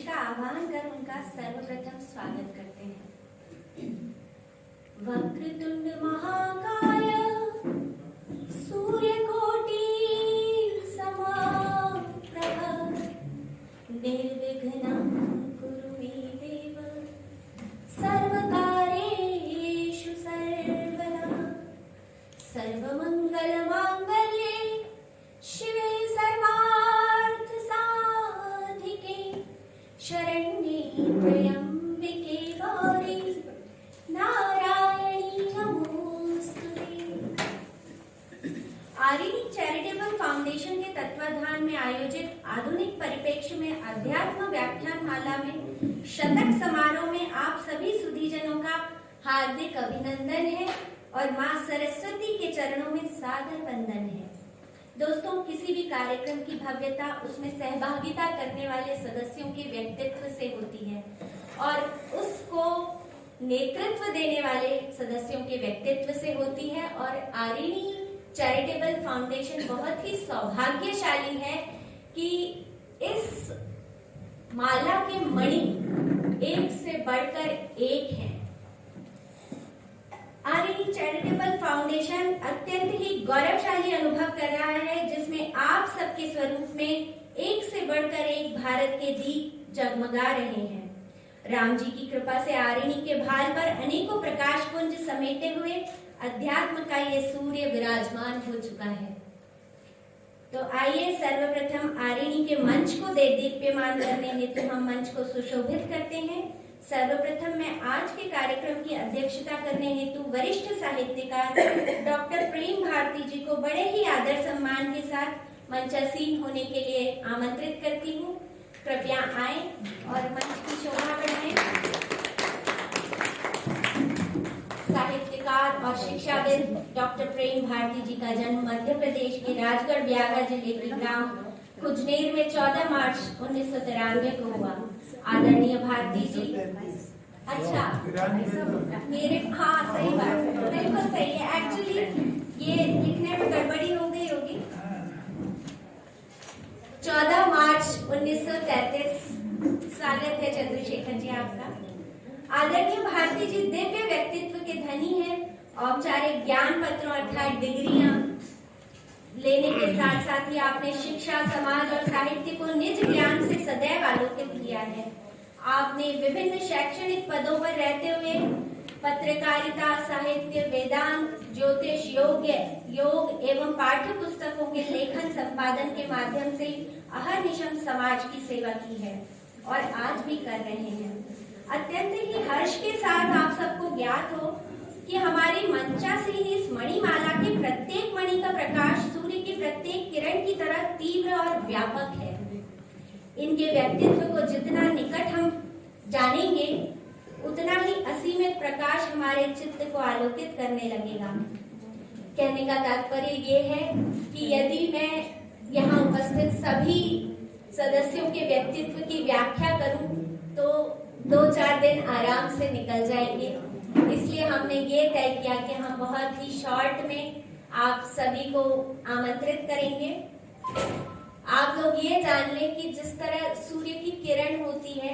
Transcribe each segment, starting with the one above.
का आह्वान कर उनका सर्वप्रथम स्वागत करते हैं। वक्रतुंड महाकाय सूर्यकोटि समप्रभ निर्विघ्नं कुरु मे देव सर्वकार्येषु सर्वदा सर्वमंगलमांगल्ये शिवे सर्वार्थ साधिके शरण्ये त्र्यंबिके गौरी नारायणी नमोस्तुते। आरिणी चैरिटेबल फाउंडेशन के तत्वाधान में आयोजित आधुनिक परिप्रेक्ष्य में अध्यात्म व्याख्यान माला में शतक समारोह में आप सभी सुधीजनों का हार्दिक अभिनंदन है और मां सरस्वती के चरणों में सादर वंदन है। दोस्तों, किसी भी कार्यक्रम की भव्यता उसमें सहभागिता करने वाले सदस्यों के व्यक्तित्व से होती है और उसको नेतृत्व देने वाले सदस्यों के व्यक्तित्व से होती है। और आरिणी चैरिटेबल फाउंडेशन बहुत ही सौभाग्यशाली है कि इस माला के मणि एक से बढ़कर एक है। आरिणी चैरिटेबल फाउंडेशन अत्यंत ही गौरवशाली अनुभव कर रहा है, जिसमें आप सबके स्वरूप में एक से बढ़कर एक भारत के दीप जगमगा रहे हैं। राम जी की कृपा से आरिणी के भाल पर अनेकों प्रकाश पुंज समेटे हुए अध्यात्म का ये सूर्य विराजमान हो चुका है। तो आइए सर्वप्रथम आरिणी के मंच को दीप्यमान करने हेतु हम मंच को सुशोभित करते हैं। सर्वप्रथम मैं आज के कार्यक्रम की अध्यक्षता करने हेतु वरिष्ठ साहित्यकार डॉक्टर प्रेम भारती जी को बड़े ही आदर सम्मान के साथ मंचासीन होने के लिए आमंत्रित करती हूँ। कृपया आए और मंच की शोभा बढ़ाएं। साहित्यकार और शिक्षाविद डॉक्टर प्रेम भारती जी का जन्म मध्य प्रदेश के राजगढ़ ब्यागा जिले के ग्राम कुजनेर में 14 मार्च 1993 को हुआ। आदरणीय भारती जी, अच्छा मेरे, हाँ सही बात, बिल्कुल सही है। एक्चुअली ये लिखने में गड़बड़ी हो गई होगी। 14 मार्च 1933। स्वागत है चंद्रशेखर जी आपका। आदरणीय भारती जी दिव्य व्यक्तित्व के धनी हैं। औपचारिक ज्ञान पत्रों अर्थात डिग्रियां लेने के साथ साथ ही आपने शिक्षा, समाज और साहित्य को निज ज्ञान से सदैव आलोकित किया है। आपने विभिन्न शैक्षणिक पदों पर रहते हुए पत्रकारिता, साहित्य, वेदांत, ज्योतिष, योग एवं पाठ्य पुस्तकों के लेखन संपादन के माध्यम से अहर्निशम समाज की सेवा की है और आज भी कर रहे हैं। अत्यंत ही हर्ष के साथ आप सबको ज्ञात हो कि हमारी मंचासीन इस मणिमाला के प्रत्येक मणि का प्रकाश सूर्य की प्रत्येक किरण की तरह तीव्र और व्यापक है। इनके व्यक्तित्व को जितना निकट हम जानेंगे उतना ही असीमित प्रकाश हमारे चित्त को आलोकित करने लगेगा। कहने का तात्पर्य ये है कि यदि मैं यहाँ उपस्थित सभी सदस्यों के व्यक्तित्व की व्याख्या करूं तो 2-4 दिन आराम से निकल जाएंगे। इसलिए हमने ये तय किया कि हम बहुत ही शॉर्ट में आप सभी को आमंत्रित करेंगे। आप लोग ये जान लें कि जिस तरह सूर्य की किरण होती है,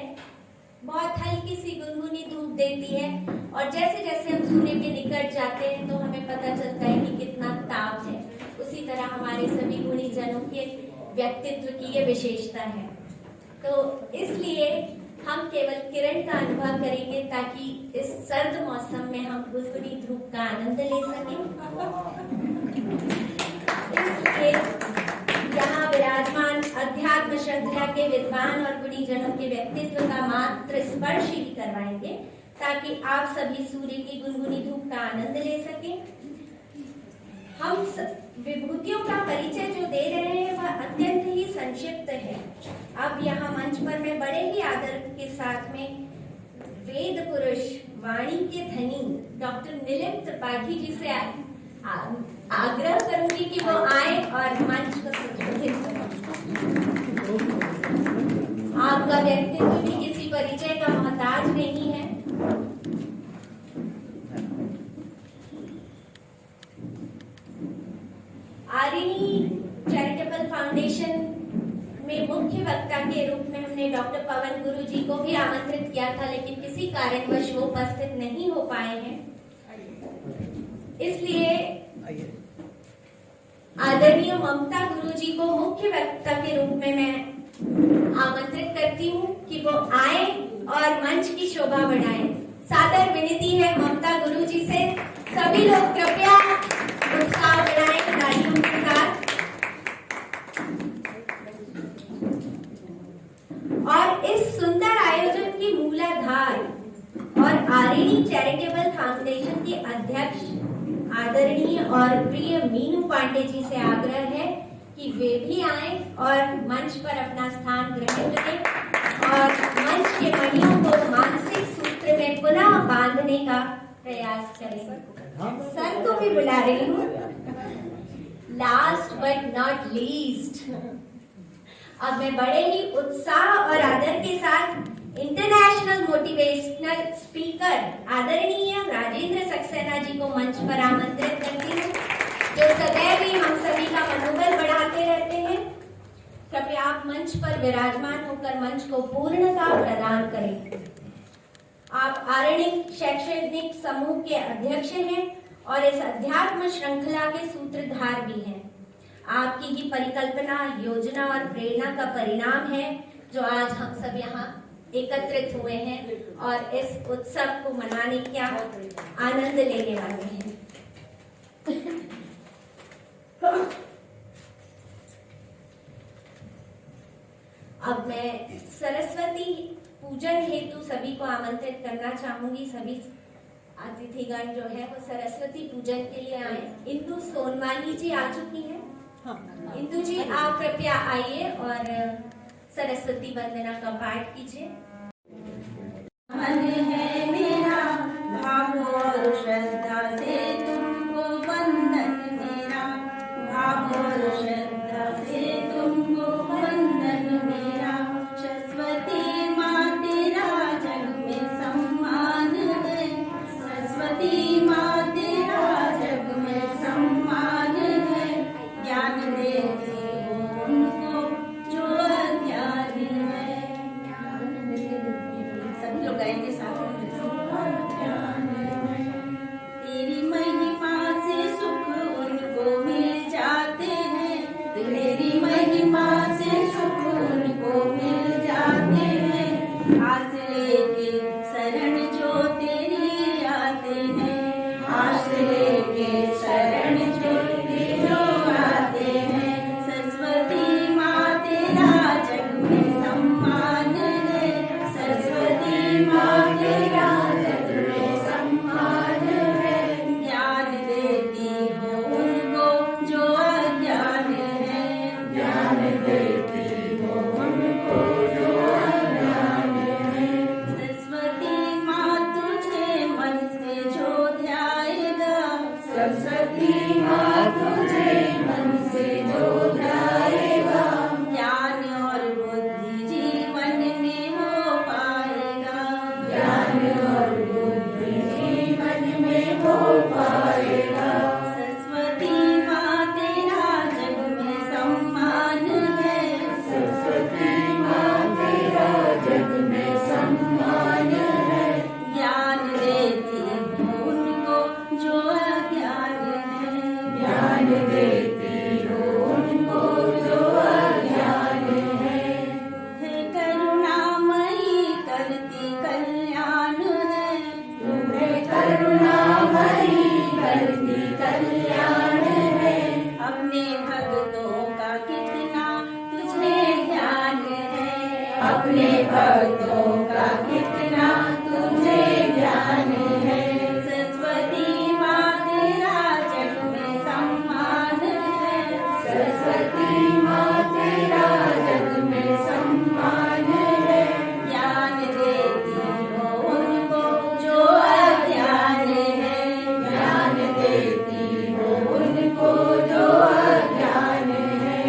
बहुत हल्की सी गुनगुनी धूप देती है और जैसे जैसे हम सूर्य के निकट जाते हैं तो हमें पता चलता है कि कितना ताप है। उसी तरह हमारे सभी गुणी जनों के व्यक्तित्व की ये विशेषता है। तो इसलिए हम केवल किरण का अनुभव करेंगे ताकि इस सर्द मौसम में हम गुनगुनी धूप का आनंद ले सकें। इसलिए यहाँ विराजमान अध्यात्म श्रद्धा के विद्वान और गुणी जनों के व्यक्तित्व का मात्र स्पर्श ही करवाएंगे ताकि आप सभी सूर्य की गुनगुनी धूप का आनंद ले सकें। हम विभूतियों का परिचय जो दे रहे हैं वह अत्यंत ही संक्षिप्त है। अब यहाँ मंच पर मैं बड़े ही आदर के साथ में वेद पुरुष, वाणी के धनी डॉक्टर नीलिम त्रिपाठी जी से आग्रह करूंगी कि वो आए और मंच को संबोधित करें। आपका व्यक्तित्व भी किसी परिचय का मोहताज नहीं है। आरिणी चैरिटेबल फाउंडेशन में मुख्य वक्ता के रूप में हमने डॉक्टर पवन गुरु जी को भी आमंत्रित किया था, लेकिन किसी कारणवश वो उपस्थित नहीं हो पाए हैं। इसलिए आदरणीय ममता गुरु जी को मुख्य वक्ता के रूप में मैं आमंत्रित करती हूँ कि वो आए और मंच की शोभा बढ़ाएं। सादर विनती है ममता गुरु जी से, सभी लोग कृपया उत्साह बढ़ाएं तालियों के साथ। और इस सुंदर आयोजन की मूलाधार और आरिणी चैरिटेबल फाउंडेशन के अध्यक्ष आदरणीय और प्रिय मीनू पांडे जी से आग्रह है कि वे भी आए और मंच पर अपना स्थान ग्रहण करें और मंच के मणियों को मानसिक सूत्र में पुनः बांधने का प्रयास करें। सर को भी बुला रही हूँ। लास्ट बट नॉट लीस्ट, अब मैं बड़े ही उत्साह और आदर के साथ इंटरनेशनल मोटिवेशनल स्पीकर आदरणीय राजेंद्र सक्सेना जी को मंच पर आमंत्रित करती हूँ, जो सदैव ही हम सभी का मनोबल बढ़ाते रहते हैं। कृपया आप मंच पर विराजमान होकर मंच को पूर्णता प्रदान करें। आप आरणिक शैक्षणिक समूह के अध्यक्ष हैं और इस अध्यात्म श्रृंखला के सूत्रधार भी हैं। आपकी ही परिकल्पना, योजना और प्रेरणा का परिणाम है जो आज हम सब यहाँ एकत्रित हुए हैं और इस उत्सव को मनाने का आनंद लेने वाले हैं। अब मैं सरस्वती पूजन हेतु सभी को आमंत्रित करना चाहूंगी। सभी अतिथिगण जो है वो सरस्वती पूजन के लिए आए। इंदु सोनवानी जी आ चुकी हैं। इंदु जी आप कृपया आइए और सरस्वती वंदना का पाठ कीजिए। मन है मेरा भाव और श्रद्धा से तुमको वंदन मेरा, भाव और श्रद्धा से तुमको वंदन मेरा। सरस्वती माँ तेरा जग में सम्मान है, सरस्वती माँ तेरा जग में सम्मान है। ज्ञान देती हो उनको जो अज्ञानी है। सभी लोग गाएंगे साथ में। तेरी महिमा से सुख उनको मिल जाते हैं, तेरी महिमा से सुख उनको मिल जाते हैं। आस लेके शरण जो तेरी आते हैं, आस लेके शरण जो आते हैं। सरस्वती माँ तेरा जग में सम्मान है, सरस्वती माँ तेरा जग में सम्मान है। ज्ञान देती हो उनको जो अज्ञान है, ज्ञान देती हो उनको जो अज्ञान है। सरस्वती माँ तुझे मन से जो ध्याएगा, सरस्वती माँ तुझे मन से जो ध्याएगा। ज्ञान और बुद्धि जीवन में हो पाएगा, ज्ञान और बुद्धि जीवन में हो पाएगा। सरस्वती माँ तेरा जग में सम्मान है, सरस्वती माँ तेरा जग में सम्मान है। ज्ञान देती हो उनको जो अज्ञान है, ज्ञान देती हो उनको जो अज्ञान है। है करुणामयी करती कल्याण है, तुम्हें करुणामयी करती कल्याण है। अपने भक्तों का कितना तुझे ध्यान है, अपने भक्तों का कितना तुझे ध्यान है। सरस्वती माँ तेरा जग में सम्मान है, सरस्वती माँ तेरा जग में सम्मान है। ज्ञान देती हो उनको जो अज्ञान है, ज्ञान देती हो उनको जो अज्ञान है।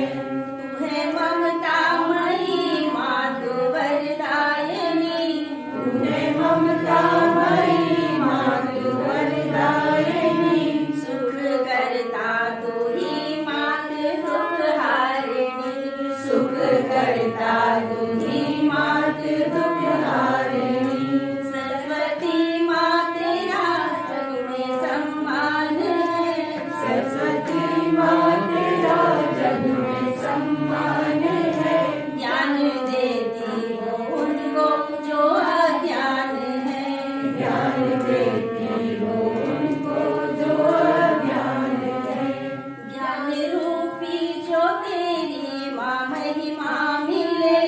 तू है ममतामयी माँ तू वरदायिनी, तू दुख हारिणी। सरस्वती माँ तेरा जग में सम्मान है। सरस्वती माँ तेरा जग में सम्मान है। ज्ञान देती हो उनको जो अज्ञान है। ज्ञान देती हो उनको जो अज्ञान है। ज्ञान रूपी जो तेरी माँ महिमा मिले।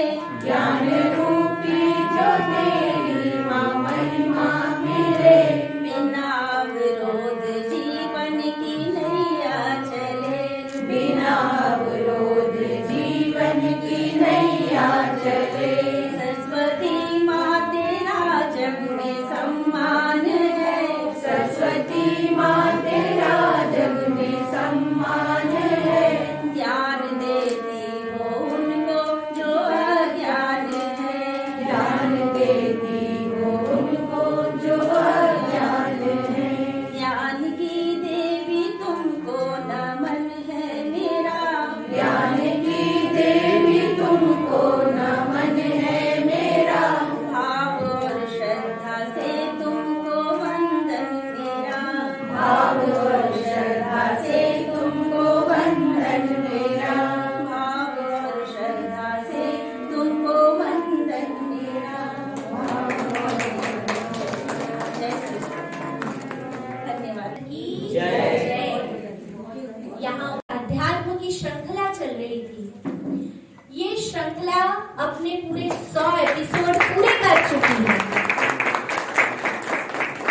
ज्ञान रूपी जो तेरी माँ महिमा मिले। बिना अवरोध जीवन की नैया चले। बिना अवरोध जीवन की नैया चले। सरस्वती माँ तेरा जग में सम्मान है। सरस्वती माँ तेरा जग में सम्मान है। ज्ञान देती हो उनको जो अज्ञान है। ज्ञान देती हो उनको जो अज्ञान है। ज्ञान की देवी तुमको नमन है मेरा। ज्ञान की देवी तुमको नमन है मेरा। भाव और श्रद्धा से तुमको वंदन मेरा। भाव और श्रद्धा से तुमको वंदन मेरा। भाव और श्रद्धा से तुमको वंदन मेरा। जय श्री कृष्ण। धन्यवाद। जय। यहाँ अध्यात्म की श्रृंखला चल रही थी। ये श्रृंखला अपने पूरे 100 एपिसोड पूरे कर चुकी है।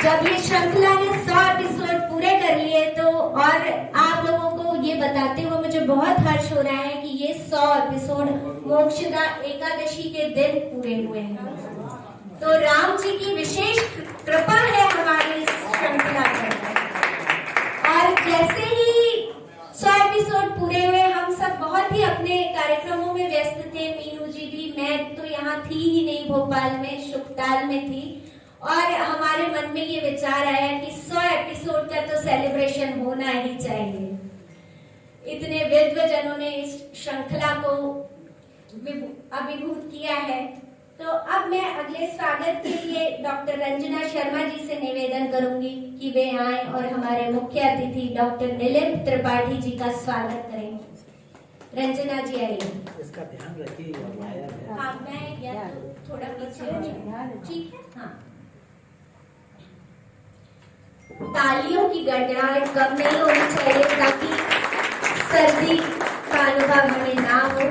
जब ये श्रृंखला ने 100 एपिसोड पूरे कर लिए तो और आप लोगों को ये बताते हुए मुझे बहुत हर्ष हो रहा है कि ये 100 एपिसोड मोक्षदा एकादशी के दिन पूरे हुए हैं। तो राम जी की विशेष कृपा है हमारी इस श्रृंखला पर। और जैसे ही 100 एपिसोड पूरे हुए हम सब बहुत ही अपने कार्यक्रमों में व्यस्त थे। मीनू जी भी, मैं तो यहाँ थी ही नहीं, भोपाल में शुक्ताल में थी। और हमारे मन में ये विचार आया कि 100 एपिसोड का तो सेलिब्रेशन होना ही चाहिए। इतने विद्वजनों ने इस श्रृंखला को अभिभूत किया है। तो अब मैं अगले स्वागत के लिए डॉक्टर रंजना शर्मा जी से निवेदन करूंगी कि वे आए और हमारे मुख्य अतिथि डॉक्टर नीलिम त्रिपाठी जी का स्वागत करें। रंजना जी आइए। इसका ध्यान रखिएगा। हाँ, मैं या तो थोड़ा पीछे हो जाए। ठीक है। हाँ, तालियों की गड़गड़ाहट कम नहीं होनी चाहिए ताकि सर्दी का अनुभव हमें ना हो।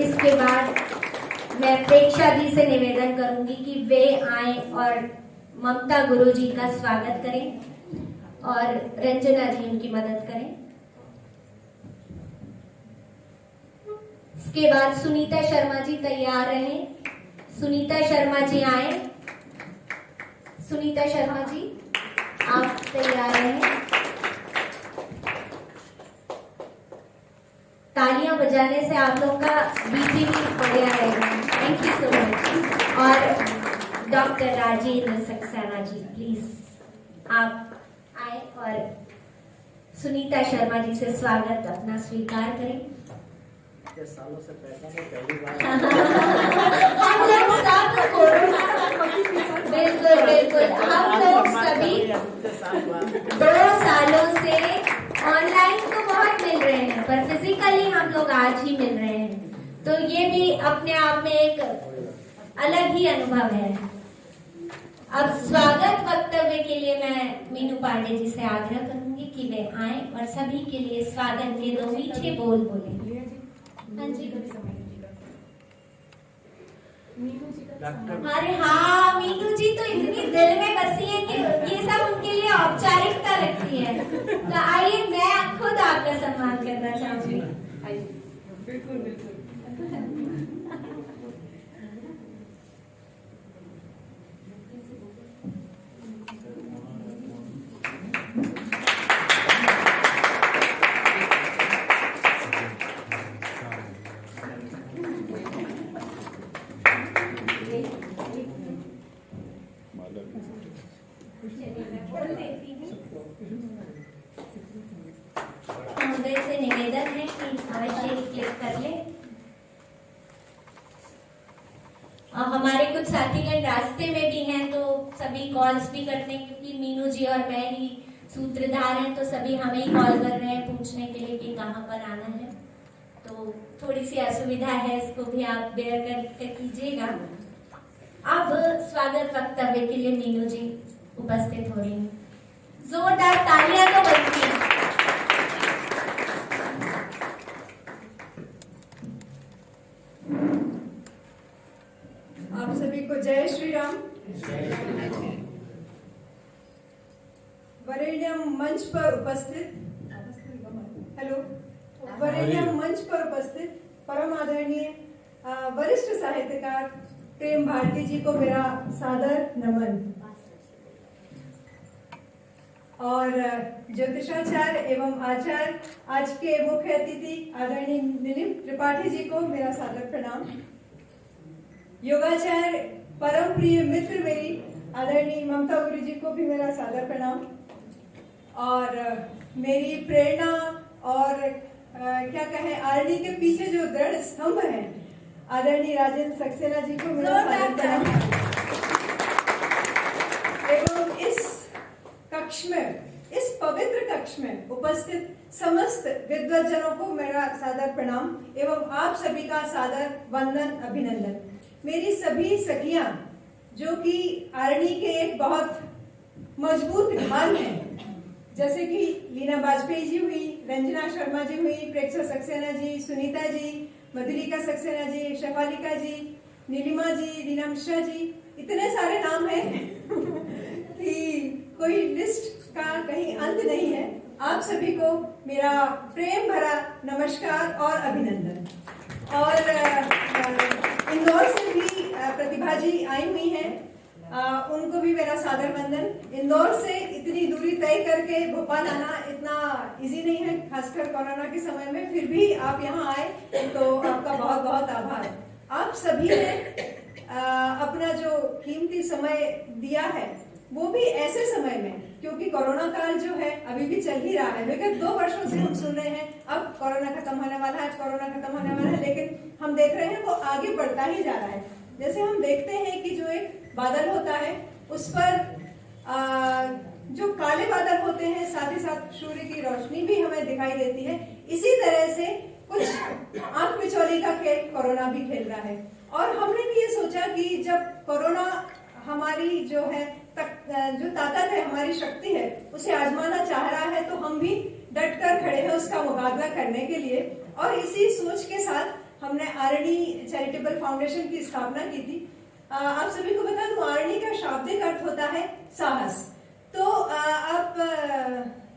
इसके बाद मैं प्रेक्षा जी से निवेदन करूंगी कि वे आए और ममता गुरु जी का स्वागत करें और रंजना जी उनकी मदद करें। इसके बाद सुनीता शर्मा जी तैयार रहें। सुनीता शर्मा जी आए। सुनीता शर्मा जी आप तैयार रहें। तालियां बजाने से आप लोग का बीपी भी बढ़िया रहेगा। Thank you so much. और डॉक्टर राजेंद्र सक्सेना जी प्लीज आप आए और सुनीता शर्मा जी से स्वागत अपना स्वीकार करें। सालों से पहली बार हम लोग सब बिल्कुल बिल्कुल हम लोग सभी 2 सालों से ऑनलाइन तो बहुत मिल रहे हैं पर फिजिकली हम लोग आज ही मिल रहे हैं। तो ये भी अपने आप में एक अलग ही अनुभव है। अब स्वागत वक्तव्य के लिए मैं मीनू पांडे जी से आग्रह करूंगी कि वे आए और सभी के लिए स्वागत के 2 मीठे बोल बोले। हाँ जी। अरे हाँ, मीनू जी तो इतनी दिल में बसी है कि ये सब उनके लिए औपचारिकता लगती है। तो आइए मैं खुद आपका सम्मान करना चाहूंगी। बिल्कुल बिल्कुल। महोदय से निवेदन है कि अवश्य ही क्लिक कर ले। हमारे कुछ साथीगण रास्ते में भी हैं तो सभी कॉल्स भी करते हैं, क्योंकि मीनू जी और मैं ही सूत्रधार हैं, तो सभी हमें ही कॉल कर रहे हैं पूछने के लिए कि कहाँ पर आना है। तो थोड़ी सी असुविधा है, इसको भी आप बेयर कर कीजिएगा। अब स्वागत वक्तव्य के लिए मीनू जी उपस्थित हो रही हैं। जोरदार तालियां तो बनती हैं। आप सभी को जय श्री राम। वरेण्यम मंच पर उपस्थित वरेण्यम मंच पर उपस्थित परम आदरणीय वरिष्ठ साहित्यकार प्रेम भारती जी को मेरा सादर नमन। और ज्योतिषाचार्य एवं आचार्य आज के मुख्य अतिथि आदरणीय नीलिम त्रिपाठी जी को मेरा सादर प्रणाम। योगाचार्य परम प्रिय मित्र मेरी आदरणीय ममता गुरु जी को भी मेरा सादर प्रणाम। और मेरी प्रेरणा और क्या कहें आरडी के पीछे जो दृढ़ स्तंभ है आदरणीय राजेंद्र सक्सेना जी को मेरा सादर प्रणाम। एवं इस कक्ष में, इस पवित्र कक्ष में उपस्थित समस्त विद्वज्जनों को मेरा सादर प्रणाम एवं आप सभी का सादर वंदन अभिनंदन। मेरी सभी सखियां जो कि आरणी के एक बहुत मजबूत ढाल हैं, जैसे कि लीना वाजपेयी जी हुई, रंजना शर्मा जी हुई, प्रेक्षा सक्सेना जी, सुनीता जी, मधुरिका सक्सेना जी, शफालिका जी, नीलिमा जी, रीना मिश्रा जी, इतने सारे नाम हैं कि कोई लिस्ट का कहीं अंत नहीं है। आप सभी को मेरा प्रेम भरा नमस्कार और अभिनंदन। और इंदौर से भी प्रतिभा जी आई हुई हैं, उनको भी मेरा सादर वंदन। इंदौर से इतनी दूरी तय करके भोपाल आना इतना इजी नहीं है, खासकर कोरोना के समय में, फिर भी आप यहाँ आए तो आपका बहुत बहुत आभार। आप सभी ने अपना जो कीमती समय दिया है वो भी ऐसे समय में, क्योंकि कोरोना काल जो है अभी भी चल ही रहा है। विगत 2 वर्षों से हम सुन रहे हैं अब कोरोना खत्म होने वाला है, कोरोना खत्म होने वाला है, लेकिन हम देख रहे हैं वो आगे बढ़ता ही जा रहा है। जैसे हम देखते हैं कि जो एक बादल होता है उस पर जो काले बादल होते हैं साथ ही साथ सूर्य की रोशनी भी हमें दिखाई देती है। इसी तरह से कुछ आंख मिचौली का खेल कोरोना भी खेल रहा है। और हमने भी ये सोचा कि जब कोरोना हमारी जो है जो ताकत है, हमारी शक्ति है, उसे आजमाना चाह रहा है, तो हम भी डट कर खड़े हैं उसका मुकाबला करने के लिए। और इसी सोच के साथ हमने आरणी चैरिटेबल फाउंडेशन की स्थापना की थी। आप सभी को बता दूं, आरणी का शाब्दिक अर्थ होता है साहस। तो आप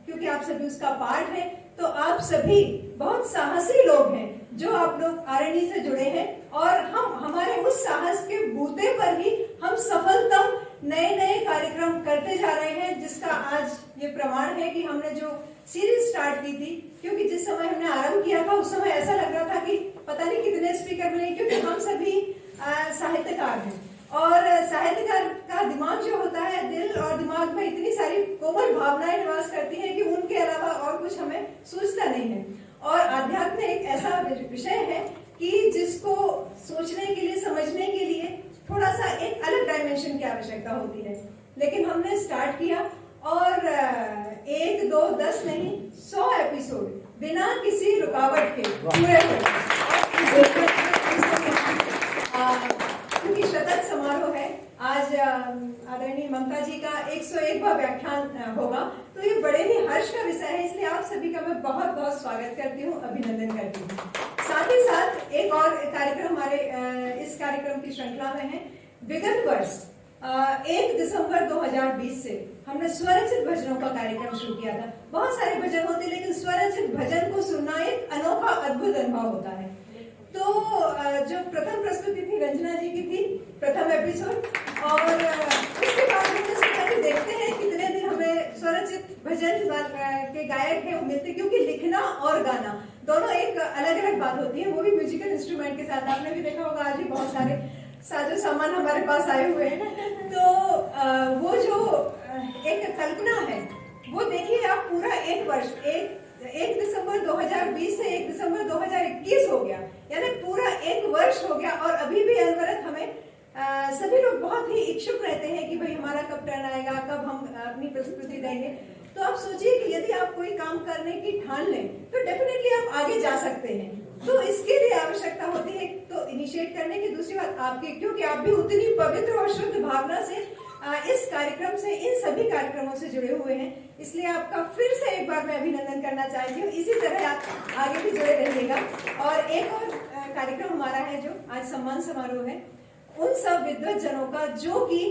क्योंकि आप सभी उसका पार्ट है, तो आप सभी बहुत साहसी लोग हैं जो आप लोग आरणी से जुड़े हैं। और हम हमारे उस साहस के बूते पर ही हम सफलतम नए नए कार्यक्रम करते जा रहे हैं, जिसका आज ये प्रमाण है कि हमने जो सीरीज स्टार्ट की थी, क्योंकि जिस समय हमने आरंभ किया था उस समय ऐसा लग रहा था कि पता नहीं कितने स्पीकर मिले, क्योंकि हम सभी साहित्यकार हैं। और साहित्यकार का दिमाग जो होता है, दिल और दिमाग में इतनी सारी कोमल भावनाएं निवास करती हैं कि उनके अलावा और कुछ हमें सूझता नहीं है। और आध्यात्म एक ऐसा विषय है कि जिसको सोचने के लिए, समझने के लिए थोड़ा सा एक अलग डायमेंशन की आवश्यकता होती है। लेकिन हमने स्टार्ट किया और 1, 2, 10 नहीं 100 एपिसोड बिना किसी रुकावट के पूरे हुए। क्योंकि शतक समारोह है आज, आदरणीय ममता जी का 101वां व्याख्यान होगा, तो ये बड़े ही हर्ष का विषय है। इसलिए आप सभी का मैं बहुत बहुत स्वागत करती हूँ, अभिनंदन करती हूँ। साथ ही साथ एक और कार्यक्रम हमारे इस कार्यक्रम की श्रृंखला में है। विगत वर्ष 1 दिसंबर 2020 से हमने स्वरचित भजनों का कार्यक्रम शुरू किया था। बहुत सारे भजन होते, लेकिन स्वरचित भजन को सुनना एक अनोखा अद्भुत अनुभव होता है। तो जो प्रथम प्रस्तुति थी रंजना जी की थी, प्रथम एपिसोड, और उसके बाद हमने सोचा कि देखते हैं कितने दिन हमें स्वरचित भजन के गायक हैं मिलते, क्योंकि लिखना और गाना दोनों एक अलग अलग बात होती है, वो भी म्यूजिकल इंस्ट्रूमेंट के साथ। आपने भी देखा होगा आज भी बहुत सारे साजो सामान हमारे पास आए हुए हैं। तो वो जो एक कल्पना है, वो देखिए आप पूरा 1 वर्ष, एक 1 दिसंबर 2020 से 1 दिसंबर 2021 हो गया, यानी पूरा 1 वर्ष हो गया और अभी भी अनवरत हमें सभी लोग बहुत ही इच्छुक रहते हैं कि भाई हमारा कब टर्न आएगा, कब हम अपनी प्रस्तुति देंगे। तो आप सोचिए कि यदि आप कोई काम करने की ठान लें तो डेफिनेटली आप आगे जा सकते हैं। तो इसके लिए आवश्यकता होती है तो इनिशिएट करने की, दूसरी बात आपकी, क्योंकि आप भी उतनी पवित्र और शुद्ध भावना से इस कार्यक्रम से, इन सभी कार्यक्रमों से जुड़े हुए हैं, इसलिए आपका फिर से एक बार मैं अभिनंदन करना चाहती हूँ। इसी तरह आप आगे भी जुड़े रहिएगा। और एक और कार्यक्रम हमारा है जो आज सम्मान समारोह है उन सब विद्वत जनों का जो कि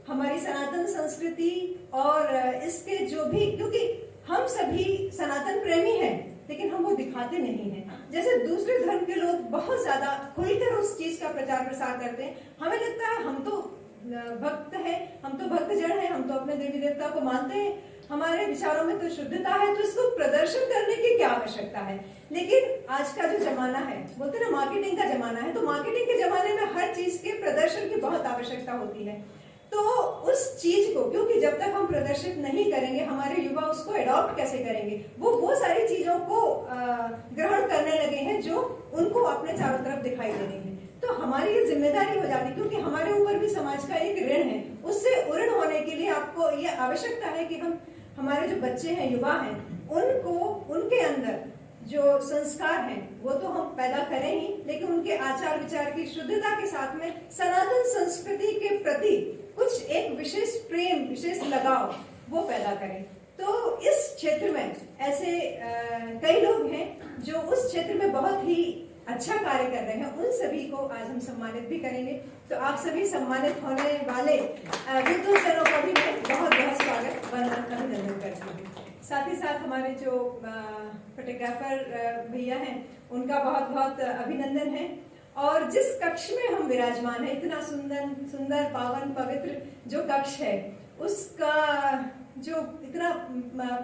हमारी सनातन संस्कृति और इसके जो भी, क्योंकि हम सभी सनातन प्रेमी हैं लेकिन हम वो दिखाते नहीं हैं। जैसे दूसरे धर्म के लोग बहुत ज्यादा खुलकर उस चीज का प्रचार प्रसार करते हैं, हमें लगता है हम तो भक्त है, हम तो भक्तजन है, हम तो अपने देवी देवता को मानते हैं, हमारे विचारों में तो शुद्धता है, तो इसको प्रदर्शन करने की क्या आवश्यकता है। लेकिन आज का जो जमाना है, बोलते ना मार्केटिंग का जमाना है, तो मार्केटिंग के जमाने में हर चीज के प्रदर्शन की बहुत आवश्यकता होती है। तो उस चीज को, क्योंकि जब तक हम प्रदर्शित नहीं करेंगे हमारे युवा उसको अडॉप्ट कैसे करेंगे, वो सारी चीजों को ग्रहण करने लगे हैं जो उनको अपने चारों तरफ दिखाई दे रही है। तो हमारी ये जिम्मेदारी हो जाती है, क्योंकि हमारे ऊपर भी समाज का एक ऋण है, उससे उऋण होने के लिए आपको ये आवश्यकता है कि हम, हमारे जो बच्चे हैं, युवा हैं, उनको, उनके अंदर जो संस्कार हैं वो तो हम पैदा करें ही, लेकिन उनके आचार विचार की शुद्धता के साथ में सनातन संस्कृति के प्रति कुछ एक विशेष प्रेम, विशेष लगाव वो पैदा करें। तो इस क्षेत्र में ऐसे कई लोग हैं जो उस क्षेत्र में बहुत ही अच्छा कार्य कर रहे हैं, उन सभी को आज हम सम्मानित भी करेंगे। तो आप सभी सम्मानित होने वाले विद्वजनों का भी मैं बहुत बहुत स्वागत, वंदन, अभिनंदन करती हूँ। साथ ही साथ हमारे जो फोटोग्राफर भैया हैं उनका बहुत बहुत अभिनंदन है। और जिस कक्ष में हम विराजमान है, इतना सुंदर पावन पवित्र जो कक्ष है, उसका जो इतना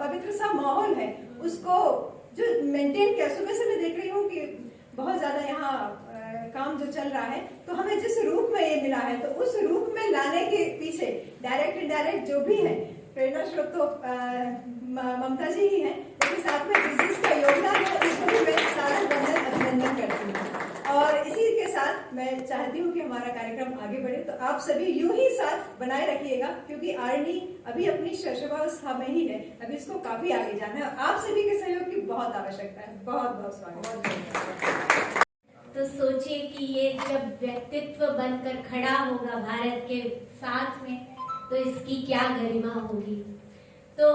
पवित्र सा माहौल है, उसको जो मेंटेन किया, सुबह से मैं देख रही हूँ कि बहुत ज्यादा यहाँ काम जो चल रहा है, तो हमें जिस रूप में ये मिला है, तो उस रूप में लाने के पीछे डायरेक्ट इनडायरेक्ट जो भी है, प्रेरणा स्रोत तो ममता जी ही है, लेकिन साथ में जिसका योगदान है उसको भी मैं सारा वंदन, अभिनंदन करती हूँ। और इसी के साथ मैं चाहती हूँ कि हमारा कार्यक्रम आगे बढ़े, तो आप सभी यूं ही साथ बनाए रखिएगा, क्योंकि आरणी अभी अपनी शैशवावस्था में ही है, अभी इसको काफी आगे जाना है और आप सभी के सहयोग की बहुत आवश्यकता है। बहुत बहुत स्वागत। तो सोचिए कि ये जब व्यक्तित्व बनकर खड़ा होगा भारत के साथ में, तो इसकी क्या गरिमा होगी। तो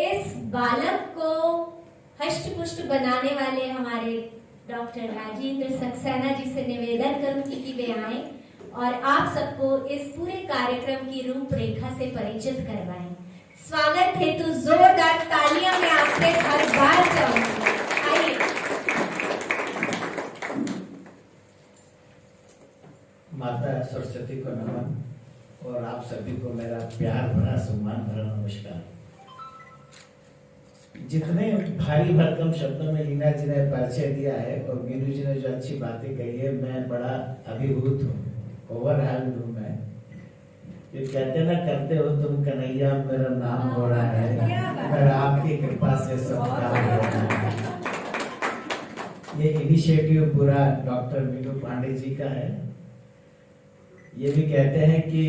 इस बालक को हष्ट-पुष्ट बनाने वाले हमारे डॉक्टर राजेंद्र सक्सेना जी से निवेदन करूंगी कि वे आए और आप सबको इस पूरे कार्यक्रम की रूपरेखा से परिचित करवाएं। स्वागत हेतु जोरदार तालियां मैं आपसे हर बार चाहूंगी। आइए। माता सरस्वती को नमन और आप सभी को मेरा प्यार भरा, सम्मान भरा नमस्कार। जितने भारी भरकम शब्दों में लीना जी ने परिचय दिया है और मीनू जी ने जो अच्छी बातें कही है, मैं बड़ा अभिभूत हूँ, ओवरवेल्म्ड हूँ मैं। ये कहते ना, करते हो तुम कन्हैया, मेरा नाम हो रहा है, मेरा आपकी कृपा से सब काम हो रहा है। ये इनिशिएटिव पूरा डॉक्टर मीनू पांडे जी का है। ये भी कहते हैं कि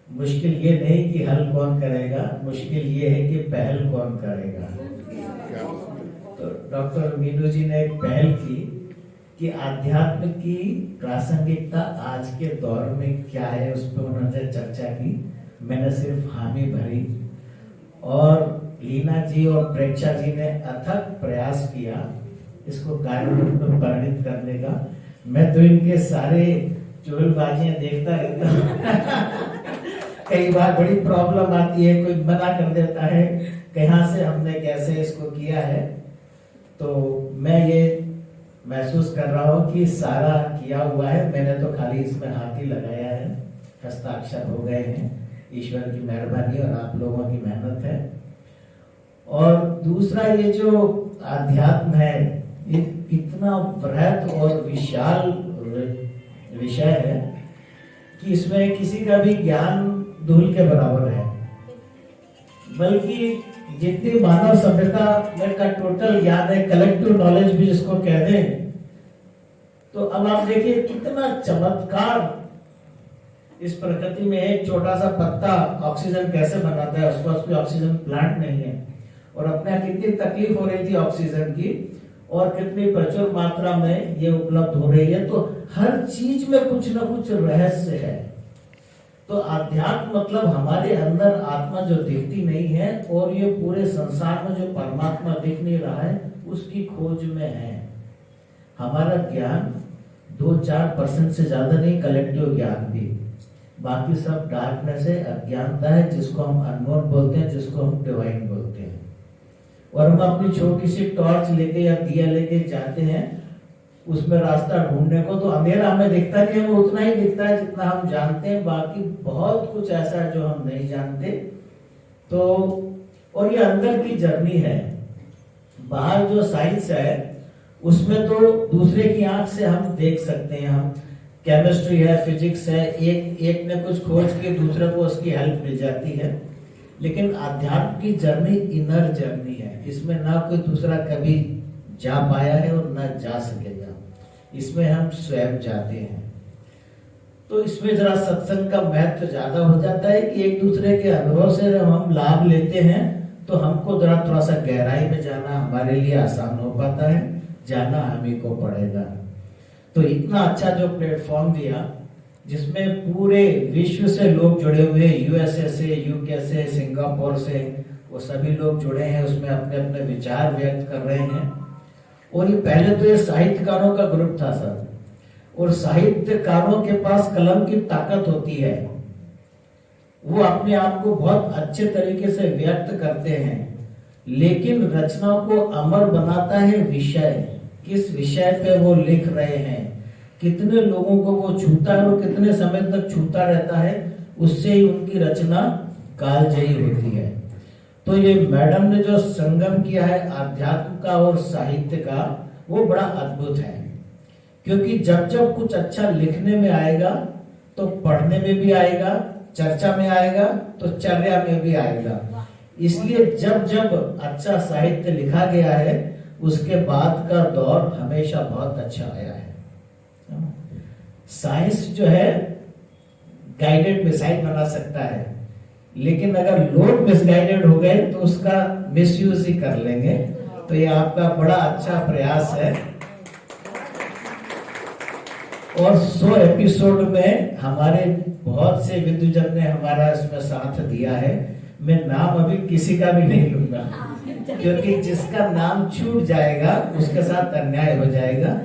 मुश्किल ये नहीं कि हल कौन करेगा, मुश्किल ये है कि पहल कौन करेगा। तो डॉक्टर मीनू जी ने एक पहल की कि आध्यात्म की प्रासंगिकता आज के दौर में क्या है, उस पर उन्होंने चर्चा की। मैंने सिर्फ हामी भरी और लीना जी और प्रेक्षा जी ने अथक प्रयास किया इसको कार्य रूप में परिणित करने का। मैं तो इनके सारे चुगलबाजियां देखता रहता हूँ। कई बार बड़ी प्रॉब्लम आती है, कोई मना कर देता है कहाँ से हमने कैसे इसको किया है। तो मैं ये महसूस कर रहा हूँ कि सारा किया हुआ है, मैंने तो खाली इसमें हाथ ही लगाया है, हस्ताक्षर हो गए हैं, ईश्वर की मेहरबानी और आप लोगों की मेहनत है। और दूसरा, ये जो आध्यात्म है ये इतना वृहद और विशाल विषय है कि इसमें किसी का भी ज्ञान धूल के बराबर है। बल्कि जितनी मानव सभ्यता में का टोटल ज्ञान है, कलेक्टिव नॉलेज भी जिसको कह दें, तो अब आप देखिए कितना चमत्कार इस प्रकृति में। एक छोटा सा पत्ता ऑक्सीजन कैसे बनाता है, उसके पास कोई ऑक्सीजन प्लांट नहीं है, और अपने यहाँ कितनी तकलीफ हो रही थी ऑक्सीजन की, और कितनी प्रचुर मात्रा में ये उपलब्ध हो रही है। तो हर चीज में कुछ ना कुछ रहस्य है। तो आध्यात्म मतलब हमारे अंदर आत्मा जो दिखती नहीं है, और ये पूरे संसार में जो परमात्मा दिख नहीं रहा है, उसकी खोज में है। हमारा ज्ञान 2-4% से ज्यादा नहीं, कलेक्टिव ज्ञान भी, बाकी सब डार्कनेस है, अज्ञानता है, जिसको हम अननोन बोलते हैं, जिसको हम डिवाइन बोलते हैं। और हम अपनी छोटी सी टॉर्च लेके या दिया लेके जाते हैं उसमें रास्ता ढूंढने को, तो अंधेरा हमें दिखता नहीं है, वो उतना ही दिखता है जितना हम जानते हैं, बाकी बहुत कुछ ऐसा है जो हम नहीं जानते। तो और ये अंदर की जर्नी है। बाहर जो साइंस है उसमें तो दूसरे की आंख से हम देख सकते हैं, हम केमिस्ट्री है, फिजिक्स है, एक ने कुछ खोज की, दूसरे को उसकी हेल्प मिल जाती है। लेकिन आध्यात्म की जर्नी इनर जर्नी है, इसमें ना कोई दूसरा कभी जा पाया है और ना जा सकेगा, इसमें हम स्वयं जाते हैं। तो इसमें जरा सत्संग का महत्व ज्यादा हो जाता है कि एक दूसरे के अनुभव से जब हम लाभ लेते हैं तो हमको जरा थोड़ा सा गहराई में जाना हमारे लिए आसान हो पाता है, जाना हम ही को पड़ेगा। तो इतना अच्छा जो प्लेटफॉर्म दिया, जिसमें पूरे विश्व से लोग जुड़े हुए, यूएसए से, यूके से, सिंगापुर से, वो सभी लोग जुड़े हैं, उसमें अपने अपने विचार व्यक्त कर रहे हैं। और ये पहले तो ये साहित्यकारों का ग्रुप था सर, और साहित्यकारों के पास कलम की ताकत होती है, वो अपने आप को बहुत अच्छे तरीके से व्यक्त करते हैं। लेकिन रचना को अमर बनाता है विषय, किस विषय पे वो लिख रहे हैं, कितने लोगों को वो छूता है और कितने समय तक छूता रहता है, उससे ही उनकी रचना कालजयी होती है। तो ये मैडम ने जो संगम किया है आध्यात्म का और साहित्य का, वो बड़ा अद्भुत है। क्योंकि जब जब कुछ अच्छा लिखने में आएगा तो पढ़ने में भी आएगा, चर्चा में आएगा तो चर्या में भी आएगा। इसलिए जब जब अच्छा साहित्य लिखा गया है उसके बाद का दौर हमेशा बहुत अच्छा आया है। साइंस जो है गाइडेड मिसाइल बना सकता है, लेकिन अगर लोग मिसगाइडेड हो गए तो उसका मिसयूज ही कर लेंगे। तो ये आपका बड़ा अच्छा प्रयास है। और 100 एपिसोड में हमारे बहुत से विद्वजन ने हमारा इसमें साथ दिया है। मैं नाम अभी किसी का भी नहीं लूंगा, क्योंकि जिसका नाम छूट जाएगा उसके साथ अन्याय हो जाएगा।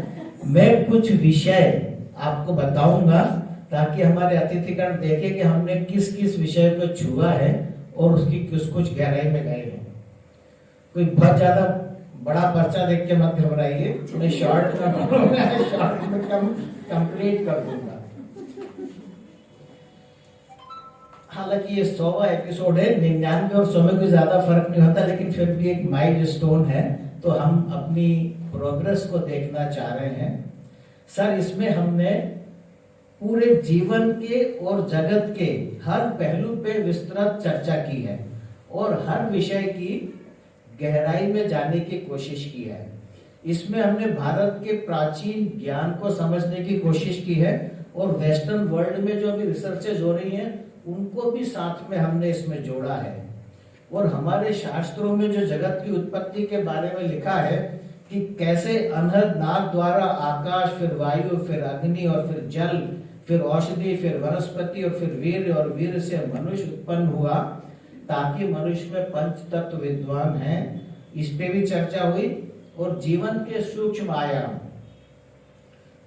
मैं कुछ विषय आपको बताऊंगा ताकि हमारे अतिथिगण देखे कि हमने किस किस विषय को छुआ है और उसकी कुछ गहराई में गए हैं। कोई बहुत ज्यादा बड़ा पर्चा देख के मत घबराइए, मैं शॉर्ट में कंप्लीट कर दूंगा। हालांकि ये 100वां एपिसोड है, 99 और 100 में कोई ज्यादा फर्क नहीं होता, लेकिन फिर भी एक माइलस्टोन है, तो हम अपनी प्रोग्रेस को देखना चाह रहे हैं। सर, इसमें हमने पूरे जीवन के और जगत के हर पहलू पे विस्तृत चर्चा की है और हर विषय की गहराई में जाने की कोशिश की है। इसमें हमने भारत के प्राचीन ज्ञान को समझने की कोशिश की है और वेस्टर्न वर्ल्ड में जो अभी रिसर्चेज हो रही हैं उनको भी साथ में हमने इसमें जोड़ा है। और हमारे शास्त्रों में जो जगत की उत्पत्ति के बारे में लिखा है कि कैसे अनहद नाद द्वारा आकाश, फिर वायु, फिर अग्नि और फिर जल, फिर औषधि, फिर वनस्पति और फिर वीर, और वीर से मनुष्य उत्पन्न हुआ ताकि मनुष्य में पंच तत्व विद्वान हैं, इस पे भी चर्चा हुई। और जीवन के सूक्ष्म आयाम,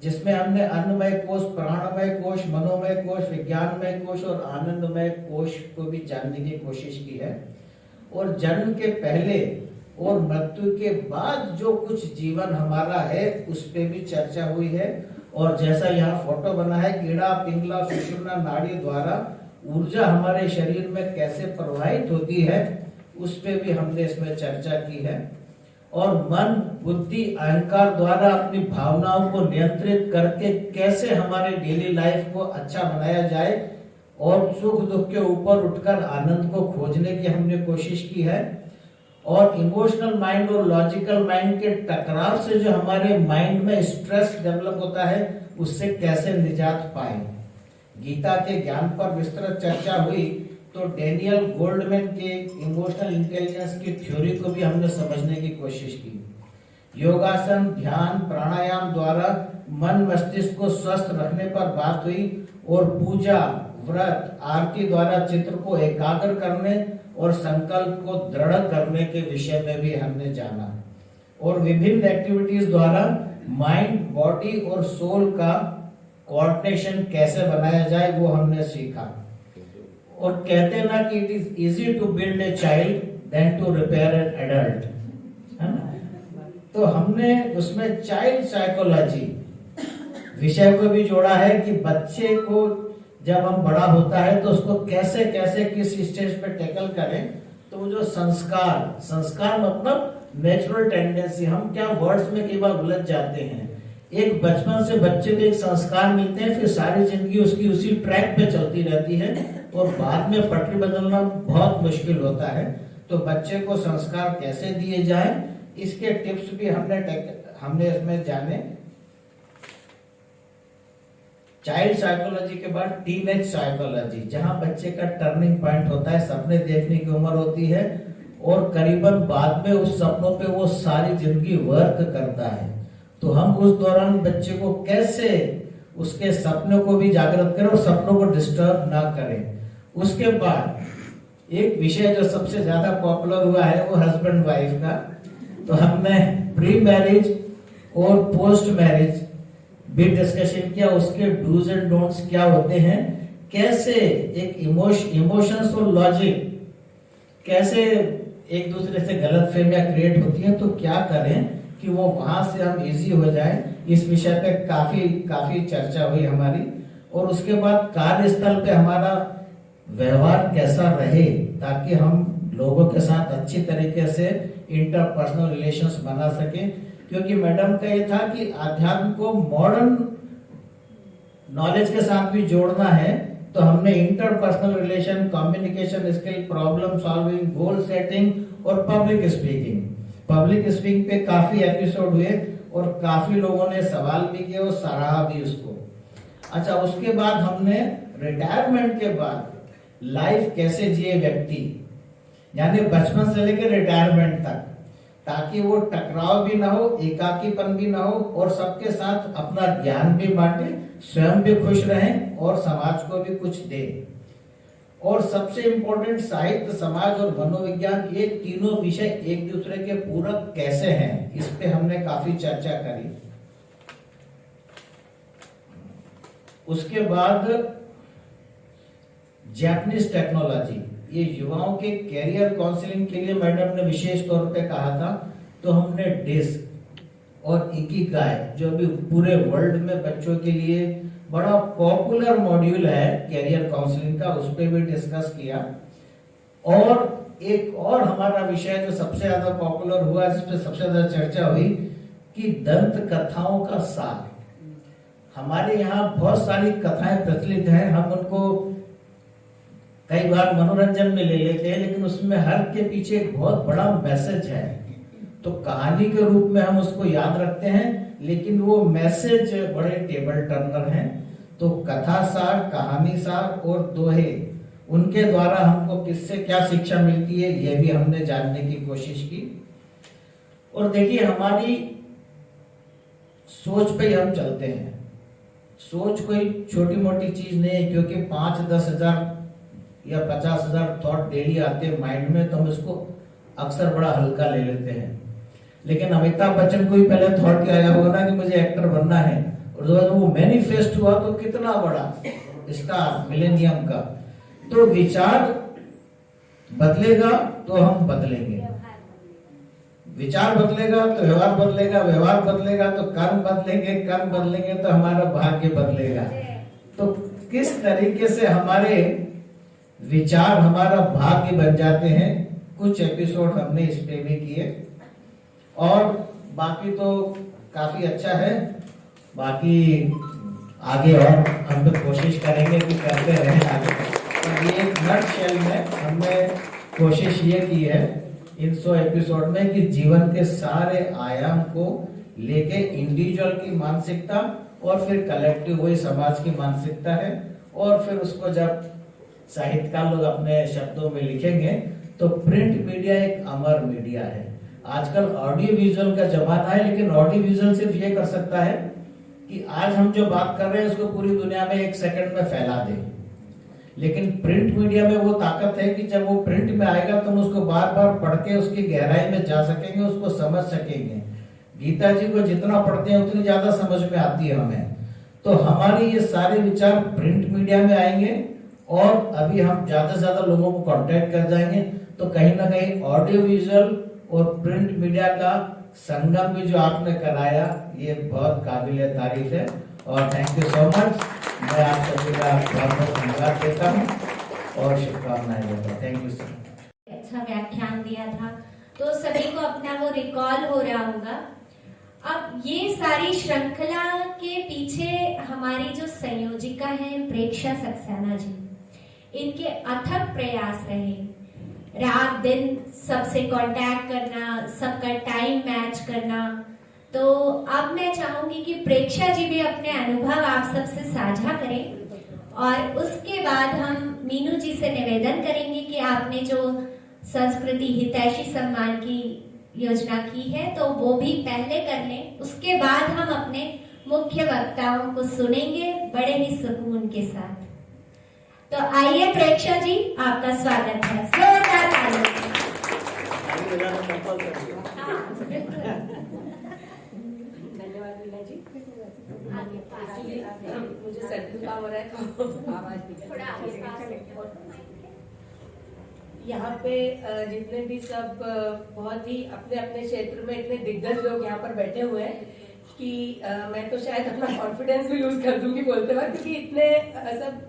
जिसमें हमने अन्नमय कोश, प्राणमय कोश, मनोमय कोश, विज्ञानमय कोश और आनंदमय कोश को भी जानने की कोशिश की है। और जन्म के पहले और मृत्यु के बाद जो कुछ जीवन हमारा है उस पे भी चर्चा हुई है। और जैसा यहाँ फोटो बना है, कीड़ा, पिंगला, सुषुम्ना नाड़ी द्वारा ऊर्जा हमारे शरीर में कैसे प्रवाहित होती है उस पे भी हमने इसमें चर्चा की है। और मन, बुद्धि, अहंकार द्वारा अपनी भावनाओं को नियंत्रित करके कैसे हमारे डेली लाइफ को अच्छा बनाया जाए और सुख दुख के ऊपर उठकर आनंद को खोजने की हमने कोशिश की है। और इमोशनल माइंड और लॉजिकल माइंड के टकराव से जो हमारे माइंड में स्ट्रेस डेवलप होता है, उससे कैसे निजात पाए। गीता के ज्ञान पर विस्तृत चर्चा हुई, तो डेनियल गोल्डमैन के इमोशनल इंटेलिजेंस की थ्योरी को भी हमने समझने की कोशिश की। योगासन, ध्यान, प्राणायाम द्वारा मन मस्तिष्क को स्वस्थ रखने पर बात हुई, और पूजा, व्रत, आरती द्वारा चित्र को एकाग्र करने और संकल्प को दृढ़ करने के विषय में भी हमने जाना। और विभिन्न एक्टिविटीज द्वारा माइंड, बॉडी और सोल का कोऑर्डिनेशन कैसे बनाया जाए वो हमने सीखा। और कहते हैं ना कि it is easy to build a child then to repair an adult, है ना। तो हमने उसमें चाइल्ड साइकोलॉजी विषय को भी जोड़ा है कि बच्चे को जब हम बड़ा होता है तो उसको कैसे कैसे किस स्टेज पे टैकल करें। तो जो संस्कार मतलब नेचुरल टेंडेंसी, हम क्या वर्ड्स में कई बार उलझ जाते हैं। एक बचपन से बच्चे को एक संस्कार मिलते हैं, फिर सारी जिंदगी उसकी उसी ट्रैक पे चलती रहती है, और बाद में पटरी बदलना बहुत मुश्किल होता है। तो बच्चे को संस्कार कैसे दिए जाए, इसके टिप्स भी हमने इसमें जाने। चाइल्ड साइकोलॉजी के बाद टीनेज साइकोलॉजी, जहां बच्चे का टर्निंग पॉइंट होता है, सपने देखने की उम्र होती है, और करीबन बाद में उस सपनों पे वो सारी जिंदगी वर्क करता है। तो हम उस दौरान बच्चे को कैसे उसके सपनों को भी जागृत करें और सपनों को डिस्टर्ब ना करें। उसके बाद एक विषय जो सबसे ज्यादा पॉपुलर हुआ है वो हस्बैंड वाइफ का। तो हमने प्री मैरिज और पोस्ट मैरिज भी डिस्कशन किया, उसके डूज एंड डोंट्स क्या होते हैं, कैसे एक इमोशंस और लॉजिक कैसे एक दूसरे से गलतफहमियां क्रिएट होती हैं, तो क्या करें कि वो वहां से हम इजी हो जाए। इस विषय पे काफी चर्चा हुई हमारी। और उसके बाद कार्यस्थल पे हमारा व्यवहार कैसा रहे, ताकि हम लोगों के साथ अच्छी तरीके से इंटरपर्सनल रिलेशंस बना सके। क्योंकि मैडम का ये था कि अध्यात्म को मॉडर्न नॉलेज के साथ भी जोड़ना है, तो हमने interpersonal relation, communication skill, problem solving, goal setting और पब्लिक स्पीकिंग पे काफी एपिसोड हुए, और काफी लोगों ने सवाल भी किए और सराहा भी उसको। अच्छा, उसके बाद हमने रिटायरमेंट के बाद लाइफ कैसे जिए व्यक्ति, यानी बचपन से लेकर रिटायरमेंट तक, ताकि वो टकराव भी ना हो, एकाकीपन भी ना हो, और सबके साथ अपना ज्ञान भी बांटे, स्वयं भी खुश रहें और समाज को भी कुछ दे। और सबसे इंपॉर्टेंट, साहित्य, समाज और मनोविज्ञान, ये तीनों विषय एक दूसरे के पूरक कैसे हैं, इस पे हमने काफी चर्चा करी। उसके बाद जापानीज टेक्नोलॉजी, ये युवाओं के कैरियर काउंसलिंग के लिए मैडम ने विशेष तौर पे कहा था। तो हमने डिस्क और इकिगाई, जो भी पूरे वर्ल्ड में बच्चों के लिए बड़ा पॉपुलर मॉड्यूल है कैरियर काउंसलिंग का, उस पर भी डिस्कस किया। और एक और हमारा विषय जो सबसे ज्यादा पॉपुलर हुआ, जिस पे सबसे ज्यादा चर्चा हुई, कि दंत कथाओं का सार। हमारे यहाँ बहुत सारी कथाएं प्रचलित हैं, हम उनको कई बार मनोरंजन में ले लेते हैं, लेकिन उसमें हर के पीछे एक बहुत बड़ा मैसेज है। तो कहानी के रूप में हम उसको याद रखते हैं, लेकिन वो मैसेज बड़े टेबल टर्नर हैं। तो कथा सार, कहानी सार और दोहे, उनके द्वारा हमको किससे क्या शिक्षा मिलती है, ये भी हमने जानने की कोशिश की। और देखिए, हमारी सोच पे हम चलते हैं। सोच कोई छोटी मोटी चीज नहीं है, क्योंकि 5-10 हजार या 50,000 थॉट डेली आते हैं माइंड में, तो हम इसको अक्सर बड़ा हल्का ले लेते हैं। लेकिन अमिताभ बच्चन को ही पहले थॉट आया होगा ना कि मुझे एक्टर बनना है, और जब वो मैनिफेस्ट हुआ तो कितना बड़ा स्टार मिलेनियम का। तो विचार बदलेगा तो हम बदलेंगे, विचार बदलेगा तो व्यवहार बदलेगा, व्यवहार बदलेगा तो कर्म बदलेंगे, कर्म बदलेंगे तो हमारा भाग्य बदलेगा। तो किस तरीके से हमारे विचार हमारा भाग्य बन जाते हैं, कुछ एपिसोड हमने इस पे भी किए। और बाकी तो काफी अच्छा है। बाकी आगे और हम तो कोशिश करेंगे कि करते रहें आगे। और ये एक नट शेल में हमने कोशिश ये की है इन 100 एपिसोड में कि जीवन के सारे आयाम को लेके इंडिविजुअल की मानसिकता और फिर कलेक्टिव वही समाज की मानसिकता है, और फिर उसको जब साहित्यकार लोग अपने शब्दों में लिखेंगे तो प्रिंट मीडिया एक अमर मीडिया है। आजकल ऑडियो विजुअल का जमाना है, लेकिन ऑडियो विजुअल सिर्फ ये कर सकता है कि आज हम जो बात कर रहे हैं उसको पूरी दुनिया में 1 सेकंड में फैला दे। लेकिन प्रिंट मीडिया में वो ताकत है कि जब वो प्रिंट में आएगा तुम उसको बार बार पढ़ के उसकी गहराई में जा सकेंगे, उसको समझ सकेंगे। गीता जी को जितना पढ़ते हैं उतनी ज्यादा समझ में आती है हमें। तो हमारे ये सारे विचार प्रिंट मीडिया में आएंगे और अभी हम ज्यादा से ज्यादा लोगों को कांटेक्ट कर जाएंगे। तो कहीं ना कहीं ऑडियो विजुअल और प्रिंट मीडिया का संगम भी जो आपने कराया ये बहुत काबिल तारीफ है, और थैंक यू सो मच। मैं आप सभी का बहुत बहुत धन्यवाद देता हूँ और शुभकामनाएं देता हूँ। Thank you so much. अच्छा व्याख्यान दिया था तो सभी को अपना वो रिकॉल हो रहा होगा। अब ये सारी श्रृंखला के पीछे हमारी जो संयोजिका है प्रेक्षा सक्सेना जी, इनके अथक प्रयास रहे। रात दिन सबसे कांटेक्ट करना, सबका टाइम मैच करना। तो अब मैं चाहूंगी कि प्रेक्षा जी भी अपने अनुभव आप सबसे साझा करें, और उसके बाद हम मीनू जी से निवेदन करेंगे कि आपने जो संस्कृति हितैषी सम्मान की योजना की है तो वो भी पहले कर लें। उसके बाद हम अपने मुख्य वक्ताओं को सुनेंगे बड़े ही सुकून के साथ। तो आइए प्रेक्षा जी, आपका स्वागत है। जोरदार तालियां। धन्यवाद मीना जी। मुझे सर्दी जुकाम हो रहा है तो आवाज भी यहाँ पे जितने भी सब बहुत ही अपने अपने क्षेत्र में इतने दिग्गज लोग यहाँ पर बैठे हुए हैं कि मैं तो शायद अपना कॉन्फिडेंस भी लूज कर दूंगी बोलते वक्त, क्योंकि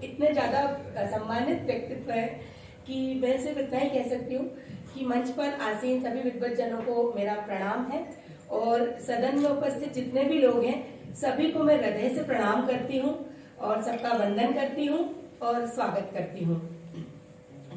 इतने ज्यादा सम्मानित व्यक्तित्व है कि मैं सिर्फ इतना ही कह सकती हूँ कि मंच पर आसीन सभी विद्वत जनों को मेरा प्रणाम है, और सदन में उपस्थित जितने भी लोग हैं सभी को मैं हृदय से प्रणाम करती हूँ और सबका वंदन करती हूँ और स्वागत करती हूँ।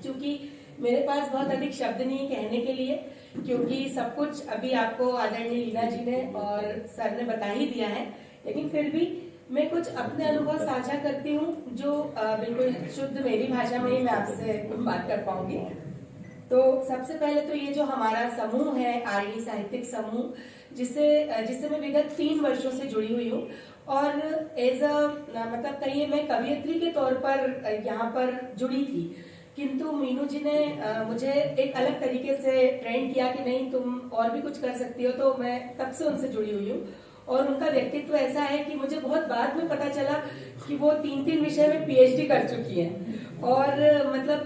चूंकि मेरे पास बहुत अधिक शब्द नहीं कहने के लिए, क्योंकि सब कुछ अभी आपको आदरणीय लीना जी ने और सर ने बता ही दिया है, लेकिन फिर भी मैं कुछ अपने अनुभव साझा करती हूँ जो बिल्कुल शुद्ध मेरी भाषा में ही मैं आपसे बात कर पाऊंगी। तो सबसे पहले तो ये जो हमारा समूह है आरणी साहित्यिक समूह, जिससे मैं विगत 3 वर्षों से जुड़ी हुई हूँ, और एज मतलब कहिए मैं कवियत्री के तौर पर यहाँ पर जुड़ी थी, किंतु मीनू जी ने मुझे एक अलग तरीके से ट्रेन किया कि नहीं तुम और भी कुछ कर सकती हो, तो मैं तब से उनसे जुड़ी हुई हूँ। और उनका व्यक्तित्व ऐसा है कि मुझे बहुत बाद में पता चला कि वो 3 विषय में PhD कर चुकी हैं, और मतलब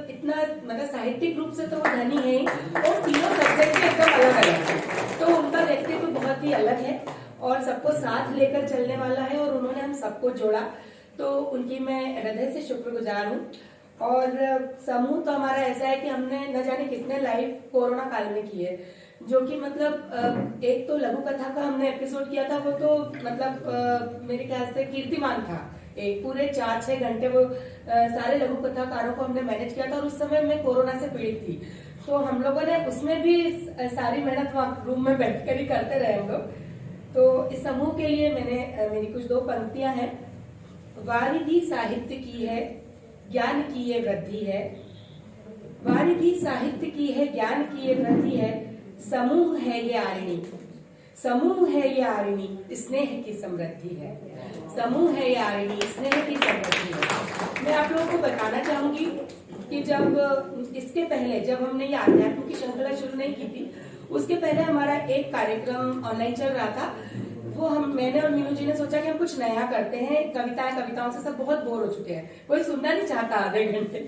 साहित्यिक रूप से तो वो धनी है ही, और तीनों सब्जेक्ट से एकदम अलग अलग है। तो उनका व्यक्तित्व बहुत ही अलग है और सबको साथ लेकर चलने वाला है, और उन्होंने हम सबको जोड़ा, तो उनकी मैं हृदय से शुक्रगुजार हूँ। और समूह तो हमारा ऐसा है कि हमने न जाने कितने लाइव कोरोना काल में किए, जो कि मतलब एक तो लघु कथा का हमने एपिसोड किया था, वो तो मतलब मेरे ख्याल से कीर्तिमान था। एक पूरे 4-6 घंटे वो सारे लघु कथाकारों को हमने मैनेज किया था, और उस समय मैं कोरोना से पीड़ित थी, तो हम लोगों ने उसमें भी सारी मेहनत वहाँ रूम में बैठ कर ही करते रहे हम लोग। तो इस समूह के लिए मेरी कुछ 2 पंक्तियां हैं। वारिधि साहित्य की है, ज्ञान की ये वृद्धि है। वारिधि साहित्य की है, ज्ञान की ये वृद्धि है। समूह है ये आरणी, समूह है ये आरणी, स्नेह की समृद्धि है। समूह है ये आरणी, स्नेह की समृद्धि है। मैं आप लोगों को बताना चाहूंगी कि जब इसके पहले जब हमने ये आध्यात्म की श्रृंखला शुरू नहीं की थी, उसके पहले हमारा एक कार्यक्रम ऑनलाइन चल रहा था। वो मैंने और मीनू जी ने सोचा कि हम कुछ नया करते हैं। कविताओं से सब बहुत बोर हो चुके हैं, कोई सुनना नहीं चाहता आधे घंटे।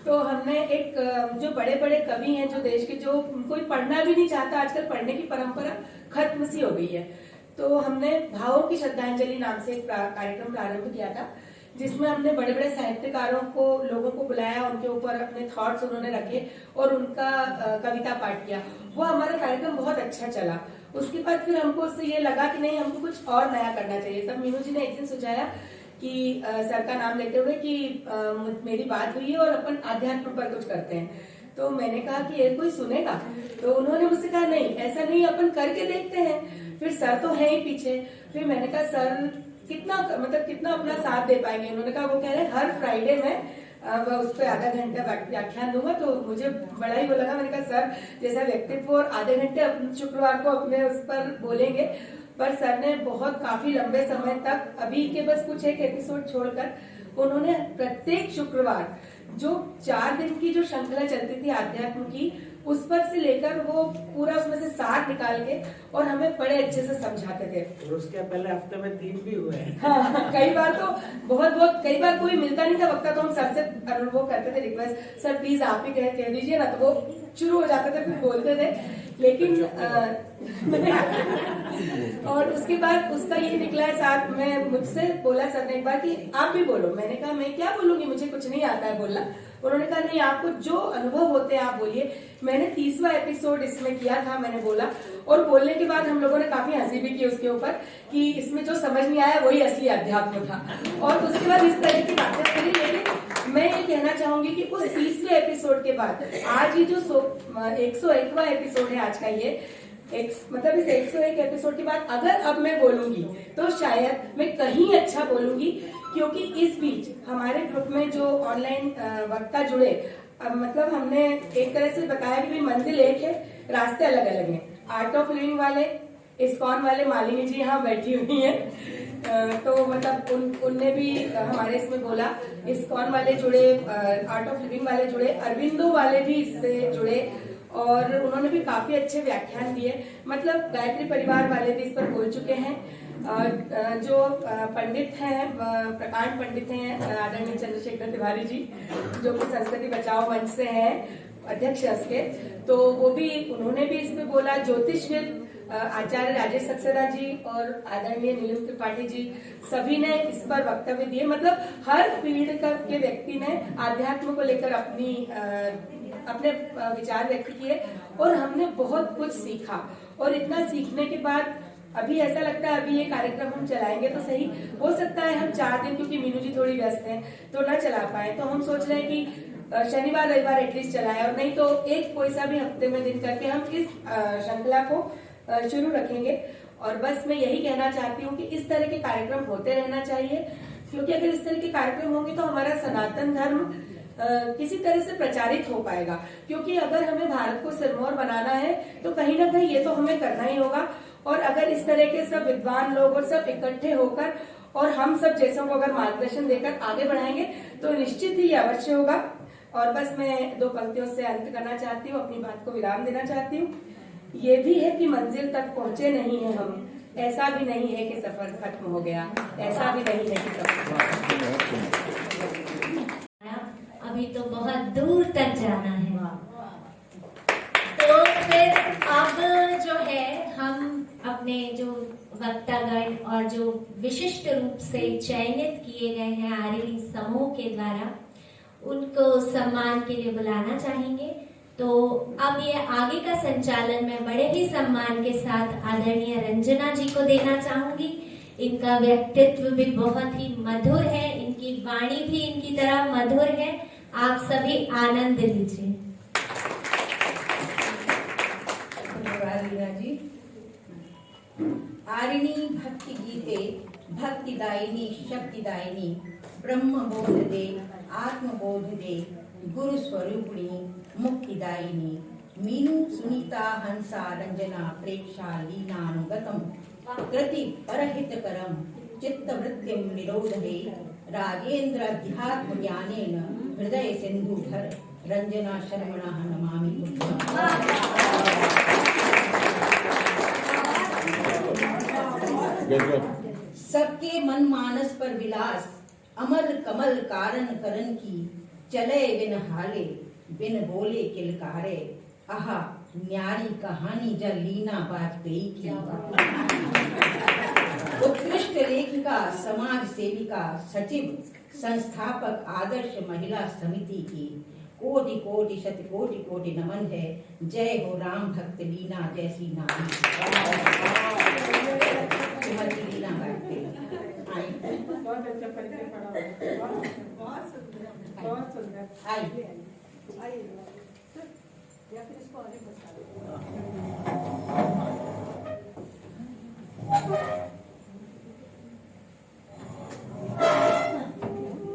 तो हमने एक जो बड़े बड़े कवि हैं जो देश के, जो कोई पढ़ना भी नहीं चाहता, आजकल पढ़ने की परंपरा खत्म सी हो गई है, तो हमने भावों की श्रद्धांजलि नाम से एक कार्यक्रम प्रारंभ किया था, जिसमें हमने बड़े बड़े साहित्यकारों को, लोगों को बुलाया, उनके ऊपर अपने थॉट्स उन्होंने रखे और उनका कविता पाठ किया। वो हमारा कार्यक्रम बहुत अच्छा चला। उसके बाद फिर हमको उससे ये लगा कि नहीं, हमको कुछ और नया करना चाहिए। तब मीनू जी ने एक दिन सुझाया कि सर का नाम लेते हुए कि मेरी बात हुई है और अपन आध्यात्म पर कुछ करते हैं। तो मैंने कहा कि ये कोई सुनेगा? तो उन्होंने मुझसे कहा नहीं, ऐसा नहीं, अपन करके देखते हैं। फिर सर तो है ही पीछे। फिर मैंने कहा सर कितना अपना साथ दे पाएंगे? उन्होंने कहा वो कह रहे हर फ्राइडे में उस पर आधा घंटा व्याख्यान दूंगा। तो मुझे बड़ा ही वो लगा। मैंने कहा सर जैसा व्यक्तित्व और आधे घंटे शुक्रवार को अपने उस पर बोलेंगे। पर सर ने काफी लंबे समय तक, अभी के बस कुछ एक एपिसोड छोड़कर, उन्होंने प्रत्येक शुक्रवार जो 4 दिन की जो श्रृंखला चलती थी आध्यात्म की, उस पर से लेकर वो पूरा उसमें से सार निकाल के और हमें बड़े अच्छे से समझाते थे। और उसके पहले हफ्ते में 3 भी हुए हैं। हाँ, कई बार तो कई बार कोई मिलता नहीं था वक्ता, तो हम सर से वो करते थे रिक्वेस्ट, सर प्लीज आप ही कह दीजिए ना। तो वो शुरू हो जाते थे, फिर बोलते थे। लेकिन और उसके बाद उसका ये निकला है साथ में, मुझसे बोला सर ने एक बार कि आप भी बोलो। मैंने कहा मैं क्या बोलूंगी, मुझे कुछ नहीं आता है बोलना। उन्होंने कहा नहीं, आपको जो अनुभव होते हैं आप बोलिए। मैंने 30वां एपिसोड इसमें किया था, मैंने बोला, और बोलने के बाद हम लोगों ने काफी हंसी भी की उसके ऊपर कि इसमें जो समझ नहीं आया वही असली अध्यात्म था। और उसके बाद इस तरह की बातें करी। लेकिन मैं ये कहना चाहूंगी कि उस 30वें एपिसोड के बाद आज ही जो 101वां एपिसोड है आज का, ये इस 101 एपिसोड के बाद अगर अब मैं बोलूंगी तो शायद मैं कहीं अच्छा बोलूंगी। क्योंकि इस बीच हमारे ग्रुप में जो ऑनलाइन वक्ता जुड़े, हमने एक तरह से बताया कि मंजिल एक है, रास्ते अलग अलग हैं। आर्ट ऑफ लिविंग वाले, इस्कॉन वाले मालिनी जी यहाँ बैठी हुई हैं। तो उनने भी हमारे इसमें बोला, इस्कॉन वाले जुड़े, आर्ट ऑफ लिविंग वाले जुड़े, अरविंदो वाले भी इससे जुड़े, और उन्होंने भी काफी अच्छे व्याख्यान दिए। गायत्री परिवार वाले भी इस पर बोल चुके हैं। जो पंडित हैं, प्रकांड पंडित हैं आदरणीय चंद्रशेखर तिवारी जी, जो कि संस्कृति बचाओ मंच से हैं, अध्यक्ष उसके, तो वो भी, उन्होंने भी इसमें बोला। ज्योतिषविद आचार्य राजेश सक्सेना जी और आदरणीय नीलम त्रिपाठी जी, सभी ने इस पर वक्तव्य दिए। हर पीढ़ी के व्यक्ति ने आध्यात्म को लेकर अपने विचार व्यक्त किए और हमने बहुत कुछ सीखा। और इतना सीखने के बाद अभी ऐसा लगता है अभी ये कार्यक्रम हम चलाएंगे तो सही, हो सकता है हम 4 दिन, क्योंकि मीनू जी थोड़ी व्यस्त हैं तो ना चला पाए, तो हम सोच रहे हैं कि शनिवार रविवार एटलीस्ट चलाएं, और नहीं तो एक कोई सा भी हफ्ते में दिन करके हम इस श्रृंखला को शुरू रखेंगे। और बस मैं यही कहना चाहती हूँ कि इस तरह के कार्यक्रम होते रहना चाहिए, क्योंकि अगर इस तरह के कार्यक्रम होंगे तो हमारा सनातन धर्म किसी तरह से प्रचारित हो पाएगा। क्योंकि अगर हमें भारत को सिरमौर बनाना है तो कहीं ना कहीं ये तो हमें करना ही होगा। और अगर इस तरह के सब विद्वान लोग और सब इकट्ठे होकर और हम सब जैसों को अगर मार्गदर्शन देकर आगे बढ़ाएंगे तो निश्चित ही ये अवश्य होगा। और बस मैं 2 पंक्तियों से अंत करना चाहती हूँ, अपनी बात को विराम देना चाहती हूँ। ये भी है कि मंजिल तक पहुंचे नहीं है हम, ऐसा भी नहीं है कि सफर खत्म हो गया, ऐसा भी नहीं है कि सफर अभी तो बहुत दूर तक जाना है। तो फिर अब जो है हम अपने जो वक्तागण और जो विशिष्ट रूप से चयनित किए गए हैं आर्यनी समूह के द्वारा, उनको सम्मान के लिए बुलाना चाहेंगे। तो अब ये आगे का संचालन मैं बड़े ही सम्मान के साथ आदरणीय रंजना जी को देना चाहूंगी। इनका व्यक्तित्व भी बहुत ही मधुर है, इनकी वाणी भी इनकी तरह मधुर है। आप सभी आनंद लीजिए। धन्यवाद लीना जी। आरिणी भक्ति गीते भक्तिदायिनी शक्तिदायिनी ब्रह्म बोध दे आत्मबोध दे गुरु स्वरूपिणी मुक्तिदायिनी मीनू सुनीता हंसा रंजना प्रेक्षा लीनानुगतम कृति परहितकरम चित्तवृत्तिं निरोधे राजेन्द्राध्यात्म ज्ञानेन हृदय सिंधुधर रंजना शर्मणा नमामि सबके मन मानस पर विलास अमल कमल कारण करन की चले बिन हाले बिन बोले किलकारे आहा न्यारी कहानी जब लीना वाजपेयी की। उत्कृष्ट लेखिका समाज सेविका सचिव संस्थापक आदर्श महिला समिति की कोटि कोटि शत कोटि कोटि नमन है। जय हो राम भक्त लीना जैसी नारी। लीना वाजपेयी। बहुत अच्छा आइए या फिर इसको आगे बता दो।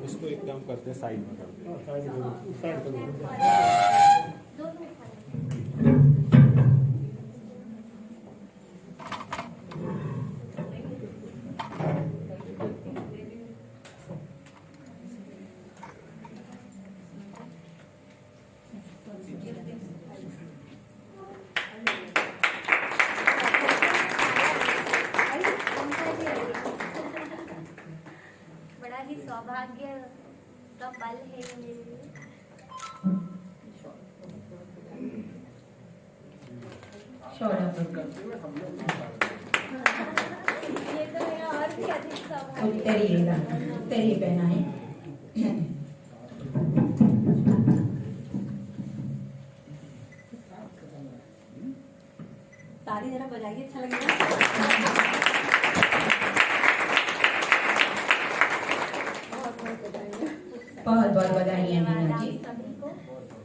इसको एक काम करते हैं, साइड में करते हैं। बड़ा ही सौभाग्य का पल है ये मेरे लिए। ये तो मेरा और भी अधिक सौभाग्य उत्तरी पहना है। ताली जरा बजाइए, अच्छा लगेगा। बहुत बहुत बधाई मीना जी। सभी को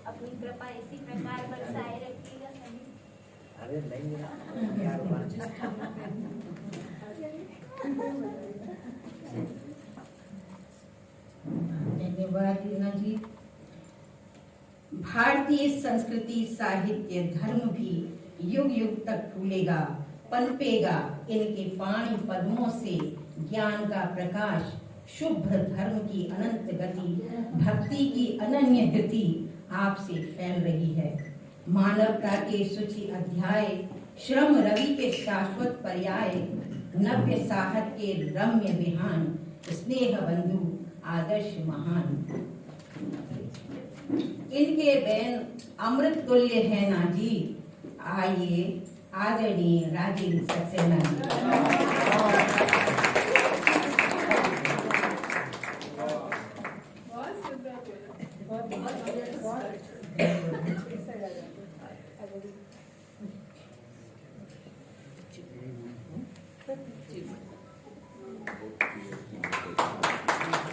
अपनी कृपा इसी प्रकार बरसाए रखिएगा सभी। अरे नहीं यार, धन्यवाद मीना जी। भारतीय संस्कृति, साहित्य, धर्म भी युग युग तक फूलेगा, पनपेगा। इनके पाणी पद्मों से ज्ञान का प्रकाश, शुभ्र धर्म की अनंत गति, भक्ति की अनन्य गति आपसे फैल रही है। मानवता के सूची अध्याय, श्रम रवि के शाश्वत पर्याय, नव्य साहत के रम्य विहान, स्नेह बंधु आदर्श महान। इनके बैन अमृत तुल्य है ना जी। आइए आदरणीय राजेंद्र सक्सेना जी।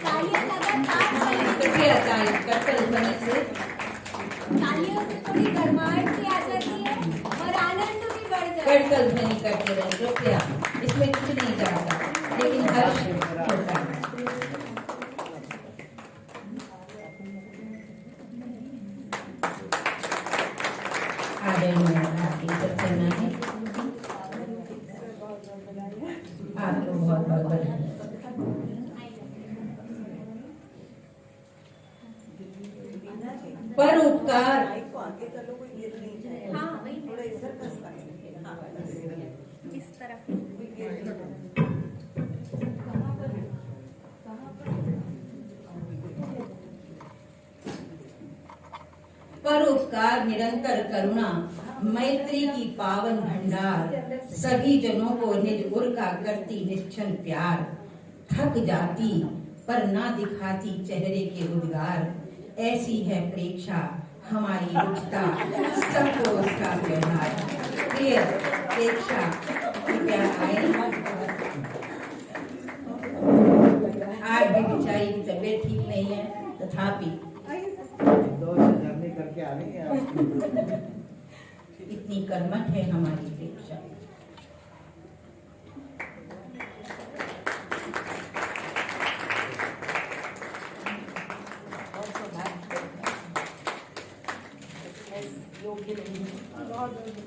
तालियां लगातार तालियों से थोड़ी गर्माहट भी आ जाती है और आनंद भी बढ़ जाता है। कड़कल ध्वनि करते रहे कृपया। इसमें कुछ नहीं जाता, लेकिन हर्ष होता है। आदरणीय राजेंद्र सक्सेना जी, आपको बहुत बहुत बधाई। परोपकार हाँ वही इस तरफ परोपकार, निरंतर करुणा, मैत्री की पावन भंडार, सभी जनों को निज उर का करती निश्चल प्यार। थक जाती पर ना दिखाती चेहरे के उद्गार, ऐसी है प्रेक्षा हमारी रुचता, सबको उसका व्यवहार। प्रिय प्रेक्षा, कृपया आए। आज भी बेचारी की तबीयत ठीक नहीं है, तथापि करके आ रही है। इतनी कर्मठ है हमारी प्रेक्षा।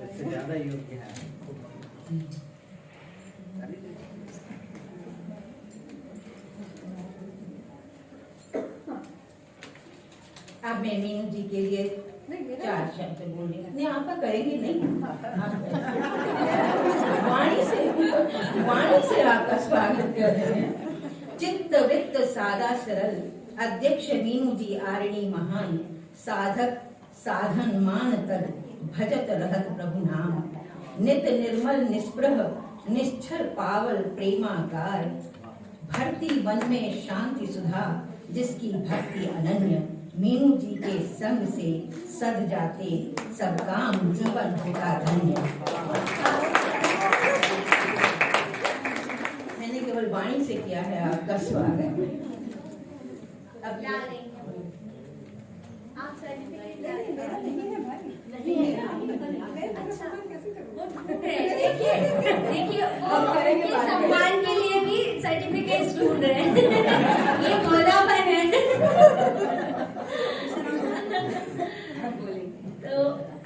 इससे ज्यादा योग्य है। अब मैं मीनू जी के लिए चार शब्द बोले। नहीं आपका करेंगे नहीं, वाणी से आपका स्वागत कर रहे हैं। चित्त वित्त सादा सरल, अध्यक्ष मीनू जी आरणी महान, साधक साधन मान तद, भजत रहत प्रभु नाम। नित निर्मल निस्पृह निश्चल पावल प्रेमागार, भरती वन में शांति सुधा, जिसकी भक्ति अनन्य। मीनू जी के संग से सद जाते सब काम, जीवन होता धन्य। मैंने केवल वाणी से किया है आपका स्वागत। अब ला रही हूँ। ढूंढ रहे हैं। ये भोलापन है। तो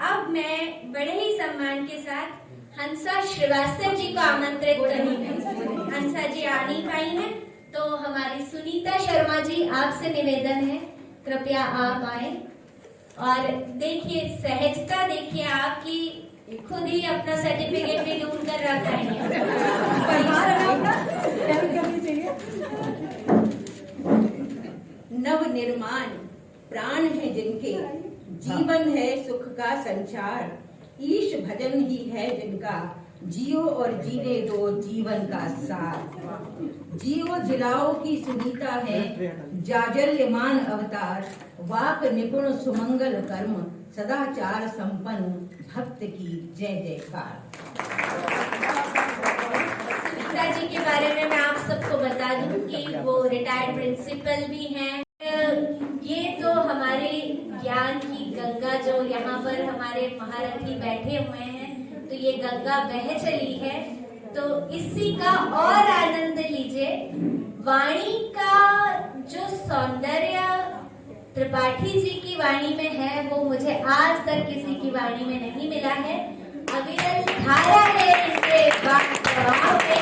अब मैं बड़े ही सम्मान के साथ हंसा श्रीवास्तव जी को आमंत्रित करूंगी। हंसा जी आ नहीं पाई हैं, तो हमारी सुनीता शर्मा जी, आपसे निवेदन है कृपया आप आए और देखिए सहजता, देखिए आपकी खुद ही अपना सर्टिफिकेट भी ढूंढ कर रखा है। नव निर्माण प्राण है जिनके, जीवन है सुख का संचार, ईश भजन ही है जिनका, जियो और जीने दो जीवन का सार। जियो जिलाओ की सुनीता है, जाजल्यमान अवतार, वाक निपुण सुमंगल कर्म, सदाचार संपन्न, भक्त की जय जयकार। सुनीता जी के बारे में मैं आप सबको बता दूं कि वो रिटायर्ड प्रिंसिपल भी हैं। ये तो हमारे ज्ञान की गंगा, जो यहाँ पर हमारे महारथी बैठे हुए हैं, तो ये गंगा बह चली है, तो इसी का और आनंद लीजिए। वाणी का जो सौंदर्य त्रिपाठी जी की वाणी में है, वो मुझे आज तक किसी की वाणी में नहीं मिला है। अविरल धारा है इनके प्रभाव पे,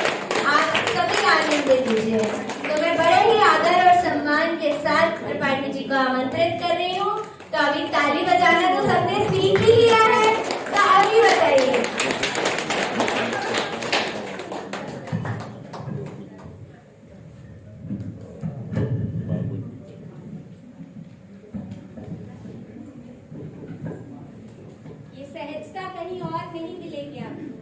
आप सभी आनंद लीजिए। तो मैं बड़े ही आदर और सम्मान के साथ त्रिपाठी जी को आमंत्रित कर रही हूँ। तो अभी ताली बजाना तो सबने सीख ही लिया है, तो अभी बताइए। ये सहजता कहीं और नहीं मिलेगी आपको।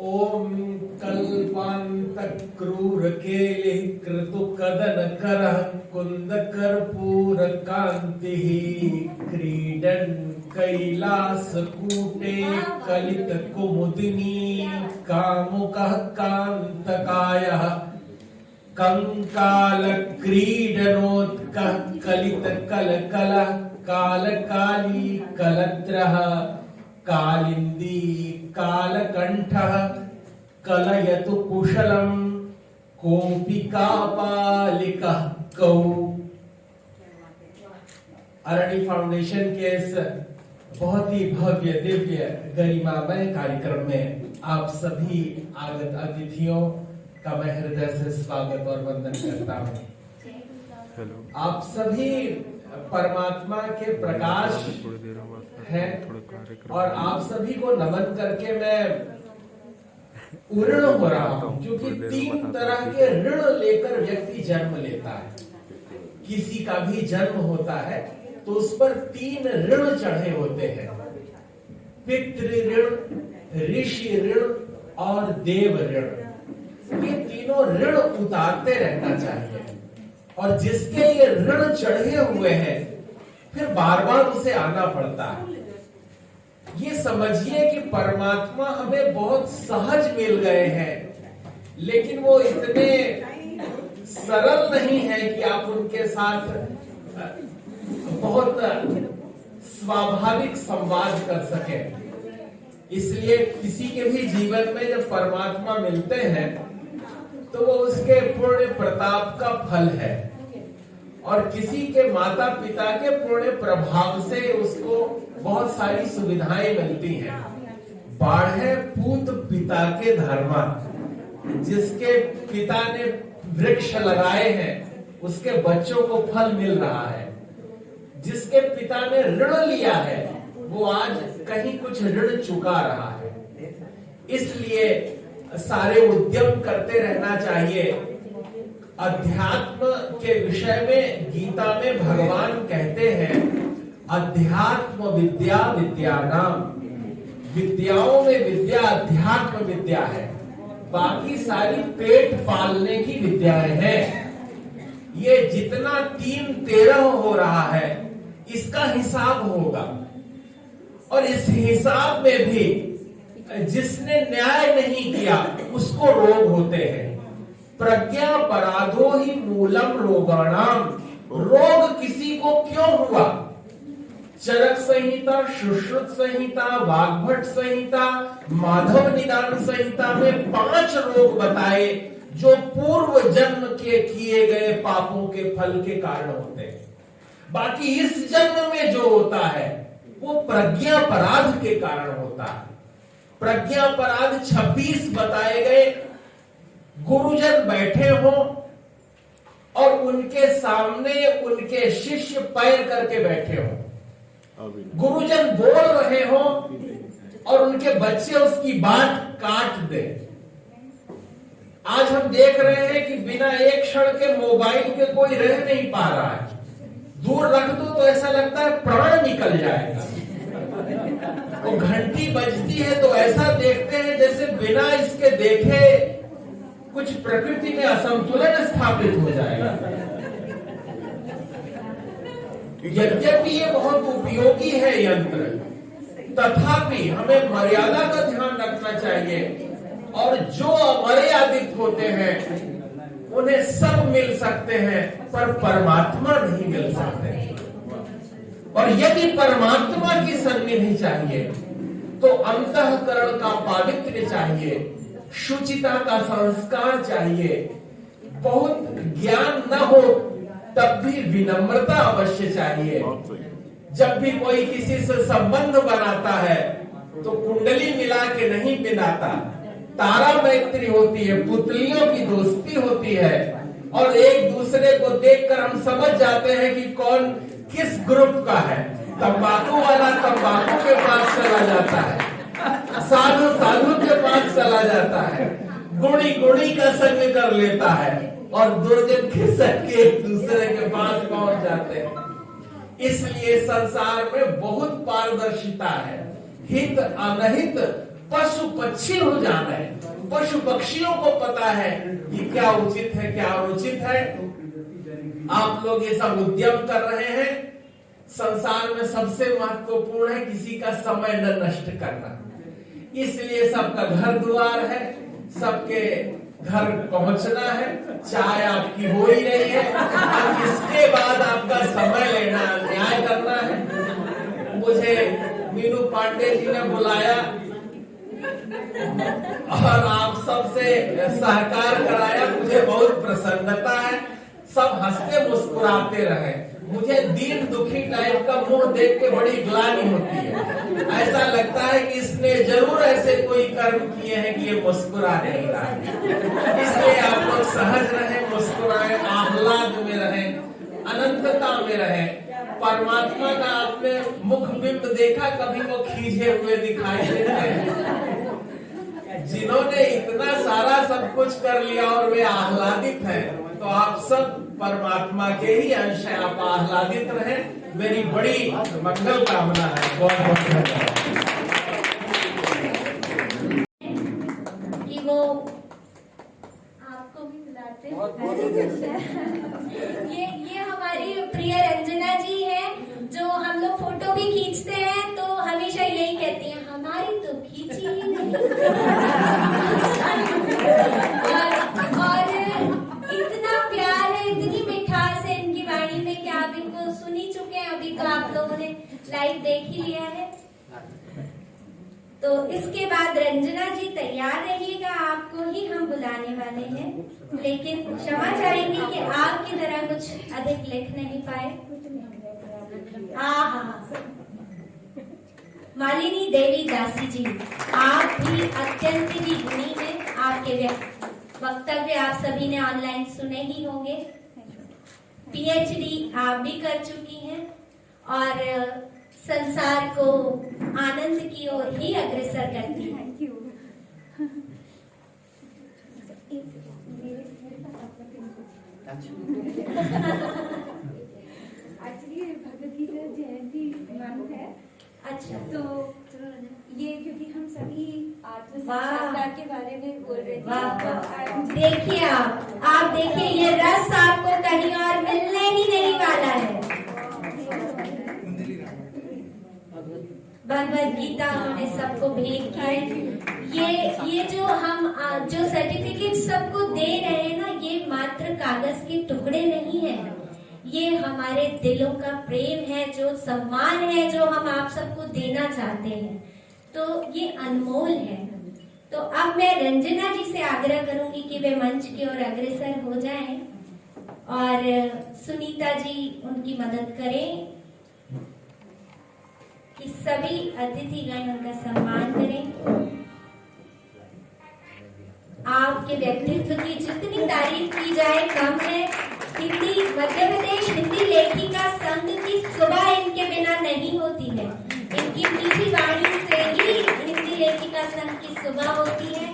ओम कल्पांत क्रूर केले कृतु कदन करः कुंद कर्पूर कांति क्रीडन कैलास कूटे कलित कुमुदिनी कामुकः कांतकायः कंकाल क्रीडनोत्कः कलित कलकलः कालकाली कलत्रः कालिंदी कालकंठः कलयतु कुशलम कोपिकापालिकः कौ। अरणी फाउंडेशन के इस बहुत ही भव्य दिव्य गरिमामय कार्यक्रम में आप सभी आगत अतिथियों का मैं हृदय से स्वागत और वंदन करता हूँ। हेलो, आप सभी परमात्मा के प्रकाश हैं और आप सभी को नमन करके मैं ऋण हो रहा हूँ, क्योंकि 3 तरह के ऋण लेकर व्यक्ति जन्म लेता है। किसी का भी जन्म होता है तो उस पर 3 ऋण चढ़े होते हैं, पितृ ऋण, ऋषि ऋण और देव ऋण। ये तीनों ऋण उतारते रहना चाहिए, और जिसके ये ऋण चढ़े हुए हैं फिर बार बार उसे आना पड़ता है। ये समझिए कि परमात्मा हमें बहुत सहज मिल गए हैं, लेकिन वो इतने सरल नहीं है कि आप उनके साथ बहुत स्वाभाविक संवाद कर सकें। इसलिए किसी के भी जीवन में जब परमात्मा मिलते हैं तो वो उसके पूर्ण प्रताप का फल है, और किसी के माता पिता के पूर्ण प्रभाव से उसको बहुत सारी सुविधाएं मिलती हैं। बाढ़े पूत पिता के धर्मा, जिसके पिता ने वृक्ष लगाए हैं उसके बच्चों को फल मिल रहा है। जिसके पिता ने ऋण लिया है वो आज कहीं कुछ ऋण चुका रहा है। इसलिए सारे उद्यम करते रहना चाहिए। अध्यात्म के विषय में गीता में भगवान कहते हैं, अध्यात्म विद्या विद्यानाम, विद्याओं में विद्या अध्यात्म विद्या है, बाकी सारी पेट पालने की विद्याएं हैं। ये जितना 3-13 हो रहा है इसका हिसाब होगा, और इस हिसाब में भी जिसने न्याय नहीं किया उसको रोग होते हैं। प्रज्ञा पराधो ही मूलम रोगाणाम, रोग किसी को क्यों हुआ? चरक संहिता, सुश्रुत संहिता, वाग्भट संहिता, माधव निदान संहिता में 5 रोग बताए जो पूर्व जन्म के किए गए पापों के फल के कारण होते हैं। बाकी इस जन्म में जो होता है वो प्रज्ञापराध के कारण होता है। प्रज्ञापराध 26 बताए गए। गुरुजन बैठे हो और उनके सामने उनके शिष्य पैर करके बैठे हो, गुरुजन बोल रहे हो और उनके बच्चे उसकी बात काट दे। आज हम देख रहे हैं कि बिना एक क्षण के मोबाइल के कोई रह नहीं पा रहा है। दूर रख दो तो ऐसा लगता है प्राण निकल जाएगा। वो घंटी बजती है तो ऐसा देखते हैं जैसे बिना इसके देखे कुछ प्रकृति में असंतुलन स्थापित हो जाएगा। यद्यपि ये बहुत उपयोगी है यंत्र, तथापि हमें मर्यादा का ध्यान रखना चाहिए। और जो अमर्यादित होते हैं उन्हें सब मिल सकते हैं पर परमात्मा नहीं मिल सकते। और यदि परमात्मा की सन्निधि चाहिए तो अंतःकरण का पावित्र्य चाहिए, शुचिता का संस्कार चाहिए। बहुत ज्ञान न हो तब भी विनम्रता अवश्य चाहिए। जब भी कोई किसी से संबंध बनाता है तो कुंडली मिला के नहीं बनाता, तारा मैत्री होती है, पुतलियों की दोस्ती होती है और एक दूसरे को देखकर हम समझ जाते हैं कि कौन किस ग्रुप का है। तंबाकू वाला तंबाकू के पास चला जाता है, साधु साधु के पास चला जाता है, गुणी गुणी का संग कर लेता है और दुर्जन खिसक के एक दूसरे के पास पहुंच जाते हैं। इसलिए संसार में बहुत पारदर्शिता है। हित अनहित पशु पक्षी हो जाना है। पशु पक्षियों को पता है कि क्या उचित है क्या अनुचित है। आप लोग ये सब उद्यम कर रहे हैं। संसार में सबसे महत्वपूर्ण है किसी का समय न नष्ट करना। इसलिए सबका घर द्वार है, सबके घर पहुंचना है, चाय आपकी हो ही रही है। अब इसके बाद आपका समय लेना, न्याय करना है। मुझे मीनू पांडे जी ने बुलाया और आप सबसे सहकार कराया, मुझे बहुत प्रसन्नता है। सब हंसते मुस्कुराते रहे। मुझे दीन दुखी टाइप का मुंह देख के बड़ी ग्लानि होती है। ऐसा लगता है कि इसने जरूर ऐसे कोई कर्म किए हैं कि ये मुस्कुरा नहीं रहा। इसलिए आप लोग सहज रहे, मुस्कुराए, आह्लाद में रहे, अनंतता में रहे। परमात्मा का आपने मुख बिंब देखा कभी? वो खींचे हुए दिखाई देते हैं। जिन्होंने इतना सारा सब कुछ कर लिया और वे आह्लादित हैं, तो आप सब परमात्मा के ही अंश हैं। आप आह्लादित रहें, मेरी बड़ी मंगल कामना है। बहुत बहुत धन्यवाद। कि वो आपको भी बुलाते ये हमारी प्रिय रंजना जी है, जो हम लोग फोटो भी खींचते हैं तो हमेशा यही कहती हैं, हमारी तो खींची ही नहीं। और इतना प्यार है, इतनी मिठास है इनकी वाणी में कि आप इनको सुन ही चुके हैं। अभी तो आप लोगों ने लाइव देख ही लिया है। तो इसके बाद रंजना जी तैयार रहिएगा, आपको ही हम बुलाने वाले हैं। लेकिन क्षमा चाहेंगे कि आपकी तरह कुछ अधिक लिख नहीं पाए। मालिनी देवी दासी जी, आप भी अत्यंत ही गुणी हैं। आपके वक्तव्य आप सभी ने ऑनलाइन सुने ही होंगे। पीएचडी आप भी कर चुकी हैं और संसार को आनंद की ओर ही अग्रसर करती है। एक्चुअली भगवद गीता जयंती मंथ है। अच्छा, तो ये क्योंकि हम सभी आत्म साक्षात्कार के बारे में बोल रहे थे। देखिए आप देखिए, ये रस आपको कहीं और मिलने ही नहीं वाला है। भगवद गीता हमने सबको भेंट की है। ये जो हम जो सर्टिफिकेट सबको दे रहे हैं ना, ये मात्र कागज के टुकड़े नहीं है। ये हमारे दिलों का प्रेम है, जो सम्मान है, जो हम आप सबको देना चाहते हैं। तो ये अनमोल है। तो अब मैं रंजना जी से आग्रह आग्रह करूंगी कि वे मंच की ओर अग्रसर हो जाएं और सुनीता जी उनकी मदद करें कि सभी अतिथिगण उनका सम्मान करें। आपके व्यक्तित्व की जितनी तारीफ की जाए कम है। हिंदी मध्य प्रदेश हिंदी लेखिका संघ की सुबह इनके बिना नहीं होती है। इनकी मीठी वाणी से ही हिंदी लेखिका संघ की सुबह होती है।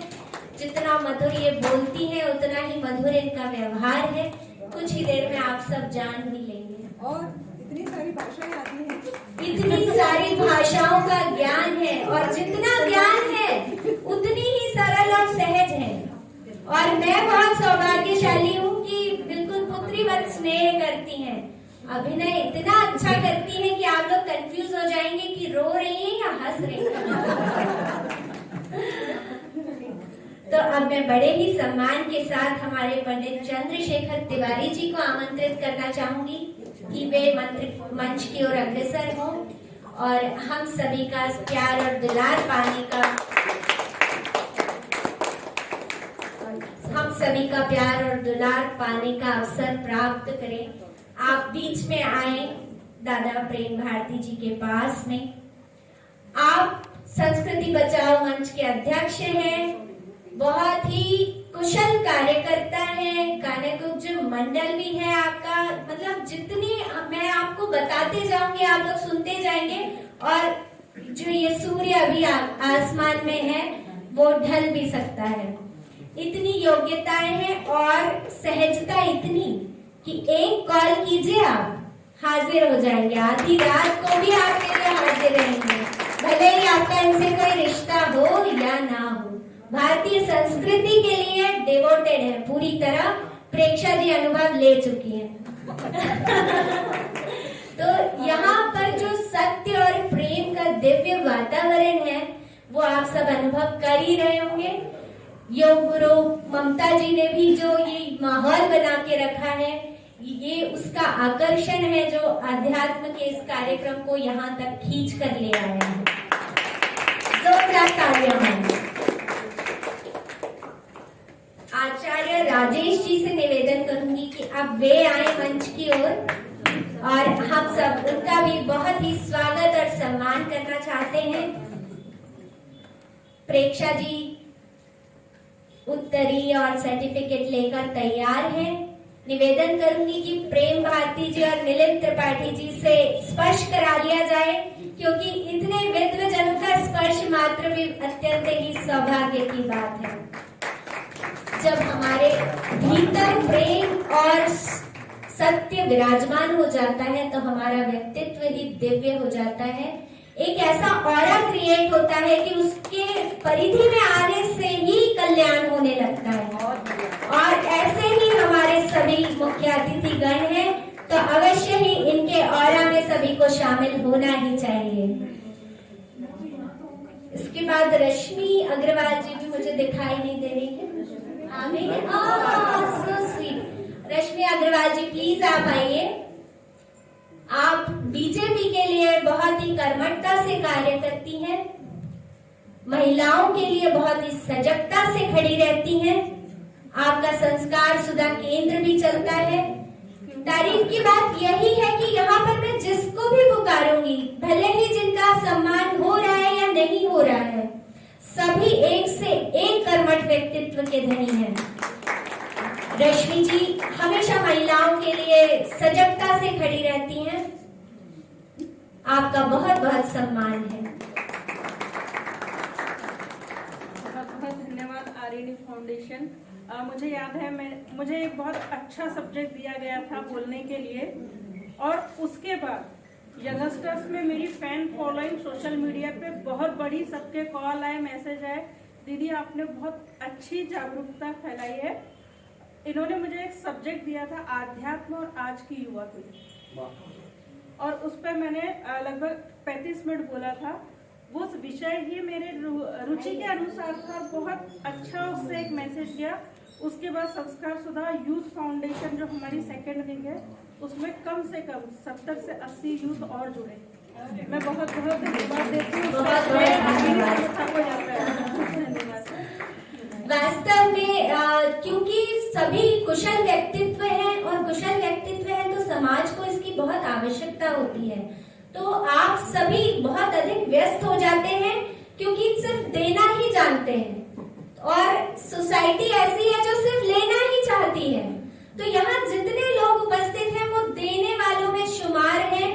जितना मधुर ये बोलती है उतना ही मधुर इनका व्यवहार है। कुछ ही देर में आप सब जान ही लेंगे। और इतनी सारी भाषाएं आती हैं, इतनी सारी भाषाओं का ज्ञान है और जितना ज्ञान है उतनी ही सरल और सहज है। और मैं बहुत सौभाग्यशाली हूँ कि बिल्कुल पुत्रीवत स्नेह करती हैं। अभिनय इतना अच्छा करती हैं कि आप लोग कंफ्यूज हो जाएंगे कि रो रही है या हंस रही है। तो अब मैं बड़े ही सम्मान के साथ हमारे पंडित चंद्रशेखर तिवारी जी को आमंत्रित करना चाहूंगी कि वे मंच की ओर अग्रसर हों और हम सभी का प्यार और दुलार पाने का अवसर प्राप्त करें। आप बीच में आए दादा प्रेम भारती जी के पास में। आप संस्कृति बचाओ मंच के अध्यक्ष हैं, बहुत ही कुशल कार्यकर्ता है, गानकुब्ज मंडल भी है आपका। मतलब जितनी मैं आपको बताते जाऊंगी आप लोग सुनते जाएंगे। और जो ये सूर्य अभी आसमान में है वो ढल भी सकता है। इतनी योग्यताएं हैं और सहजता इतनी कि एक कॉल कीजिए आप हाजिर हो जाएंगे। आधी रात को भी आपके लिए हाजिर रहेंगे, भले ही आपका इनसे कोई रिश्ता हो या ना हो। भारतीय संस्कृति के लिए डिवोटेड है पूरी तरह। प्रेक्षा जी अनुभव ले चुकी हैं। तो यहाँ पर जो सत्य और प्रेम का दिव्य वातावरण है वो आप सब अनुभव कर ही रहे होंगे। योग गुरु ममता जी ने भी जो ये माहौल बना के रखा है ये उसका आकर्षण है जो अध्यात्म के इस कार्यक्रम को यहाँ तक खींच कर ले आया है। जोरदार तालियां हैं। आचार्य राजेश जी से निवेदन करूंगी कि अब वे आए मंच की ओर और हम सब उनका भी बहुत ही स्वागत और सम्मान करना चाहते हैं। प्रेक्षा जी उत्तरी और सर्टिफिकेट लेकर तैयार हैं। निवेदन करूंगी कि प्रेम भारती जी और मिलिंद त्रिपाठी जी से स्पर्श करा लिया जाए क्योंकि इतने विद्वजनों का स्पर्श मात्र भी अत्यंत ही सौभाग्य की बात है। जब हमारे भीतर प्रेम और सत्य विराजमान हो जाता है तो हमारा व्यक्तित्व ही दिव्य हो जाता है। एक ऐसा ऑरा क्रिएट होता है कि उसके परिधि में आने से ही कल्याण होने लगता है। और ऐसे ही हमारे सभी मुख्य अतिथिगण हैं तो अवश्य ही इनके ऑरा में सभी को शामिल होना ही चाहिए। इसके बाद रश्मि अग्रवाल जी भी मुझे दिखाई नहीं दे रही है। So sweet. Rashmi Agarwal ji please आप आइए। आप बीजेपी के लिए बहुत ही कर्मठता से कार्य करती हैं, महिलाओं के लिए बहुत ही सजगता से खड़ी रहती हैं। आपका संस्कार सुधा केंद्र भी चलता है। तारीफ की बात यही है कि यहाँ पर मैं जिसको भी पुकारूंगी भले ही जिनका सम्मान हो रहा है या नहीं हो रहा है सभी एक से एक कर्मठ व्यक्तित्व के धनी हैं। रश्मि जी हमेशा महिलाओं के लिए सजगता से खड़ी रहती हैं। आपका बहुत बहुत सम्मान है। बहुत बहुत धन्यवाद आरिणी फाउंडेशन। मुझे याद है मुझे एक बहुत अच्छा सब्जेक्ट दिया गया था बोलने के लिए और उसके बाद यंगस्टर्स में मेरी फैन फॉलोइंग सोशल मीडिया पे बहुत बड़ी, सबके कॉल आए, मैसेज आए, दीदी आपने बहुत अच्छी जागरूकता फैलाई है। इन्होंने मुझे एक सब्जेक्ट दिया था आध्यात्म और आज की युवा पीढ़ी और उस पर मैंने लगभग 35 मिनट बोला था। वो विषय ही मेरे रुचि के अनुसार था। बहुत अच्छा उससे एक मैसेज गया। उसके बाद संस्कार सुधा यूथ फाउंडेशन जो हमारी सेकेंड विंग है उसमें कम से कम 70 से 80 यूथ और जुड़े। मैं बहुत बहुत धन्यवाद देती हूँ। वास्तव में सभी कुशल व्यक्तित्व हैं और कुशल व्यक्तित्व है तो समाज को इसकी बहुत आवश्यकता होती है। तो आप सभी बहुत अधिक व्यस्त हो जाते हैं क्योंकि सिर्फ देना ही जानते हैं और सोसाइटी ऐसी है जो सिर्फ लेना ही चाहती है। तो यहाँ जितने लोग उपस्थित हैं वो देने वालों में शुमार हैं।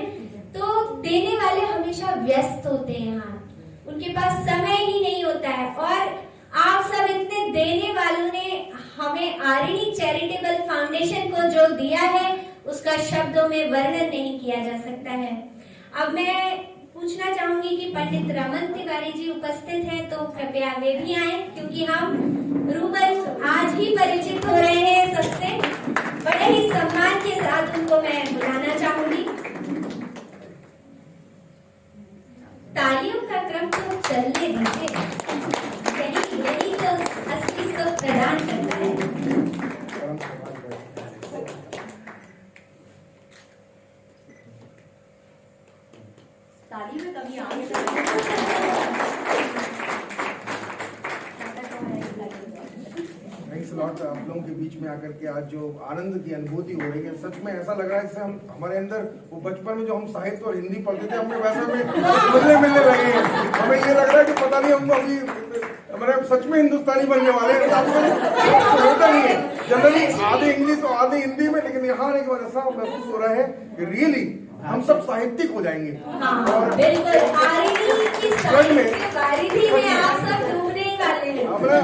तो देने वाले हमेशा व्यस्त होते हैं, यहाँ उनके पास समय ही नहीं होता है। और आप सब इतने देने वालों ने हमें आरिणी चैरिटेबल फाउंडेशन को जो दिया है उसका शब्दों में वर्णन नहीं किया जा सकता है। अब मैं पूछना चाहूंगी कि पंडित रमन तिवारी जी उपस्थित हैं, तो कृपया वे भी आए क्योंकि हम रूबल आज ही परिचित हो रहे हैं सबसे। बड़े ही सम्मान के साथ उनको मैं बुलाना चाहूंगी। तालियों का क्रम तो चलने दीजिए, यही तो असली सुख प्रदान करता है। ताली में कभी थैंक्स लॉट। आप लोगों के बीच में आकर के आज जो आनंद की अनुभूति हो रही है, सच में ऐसा लग रहा है जैसे हम हमारे अंदर वो बचपन में जो हम साहित्य और हिंदी पढ़ते थे हमें वैसा में मिलने लगे हैं। हमें ये लग रहा है कि पता नहीं हम अभी हमारे सच में हिंदुस्तानी बनने वाले हैं। तो होता नहीं है जनरली, आधे इंग्लिश और आधे हिंदी में, लेकिन यहाँ आने के बाद ऐसा महसूस हो रहा है कि रियली हम सब साहित्यिक हो जाएंगे। और बिल्कुल आरिणी की साहित्य बारिधी में आप सब डूबने ही वाले हैं। हमारा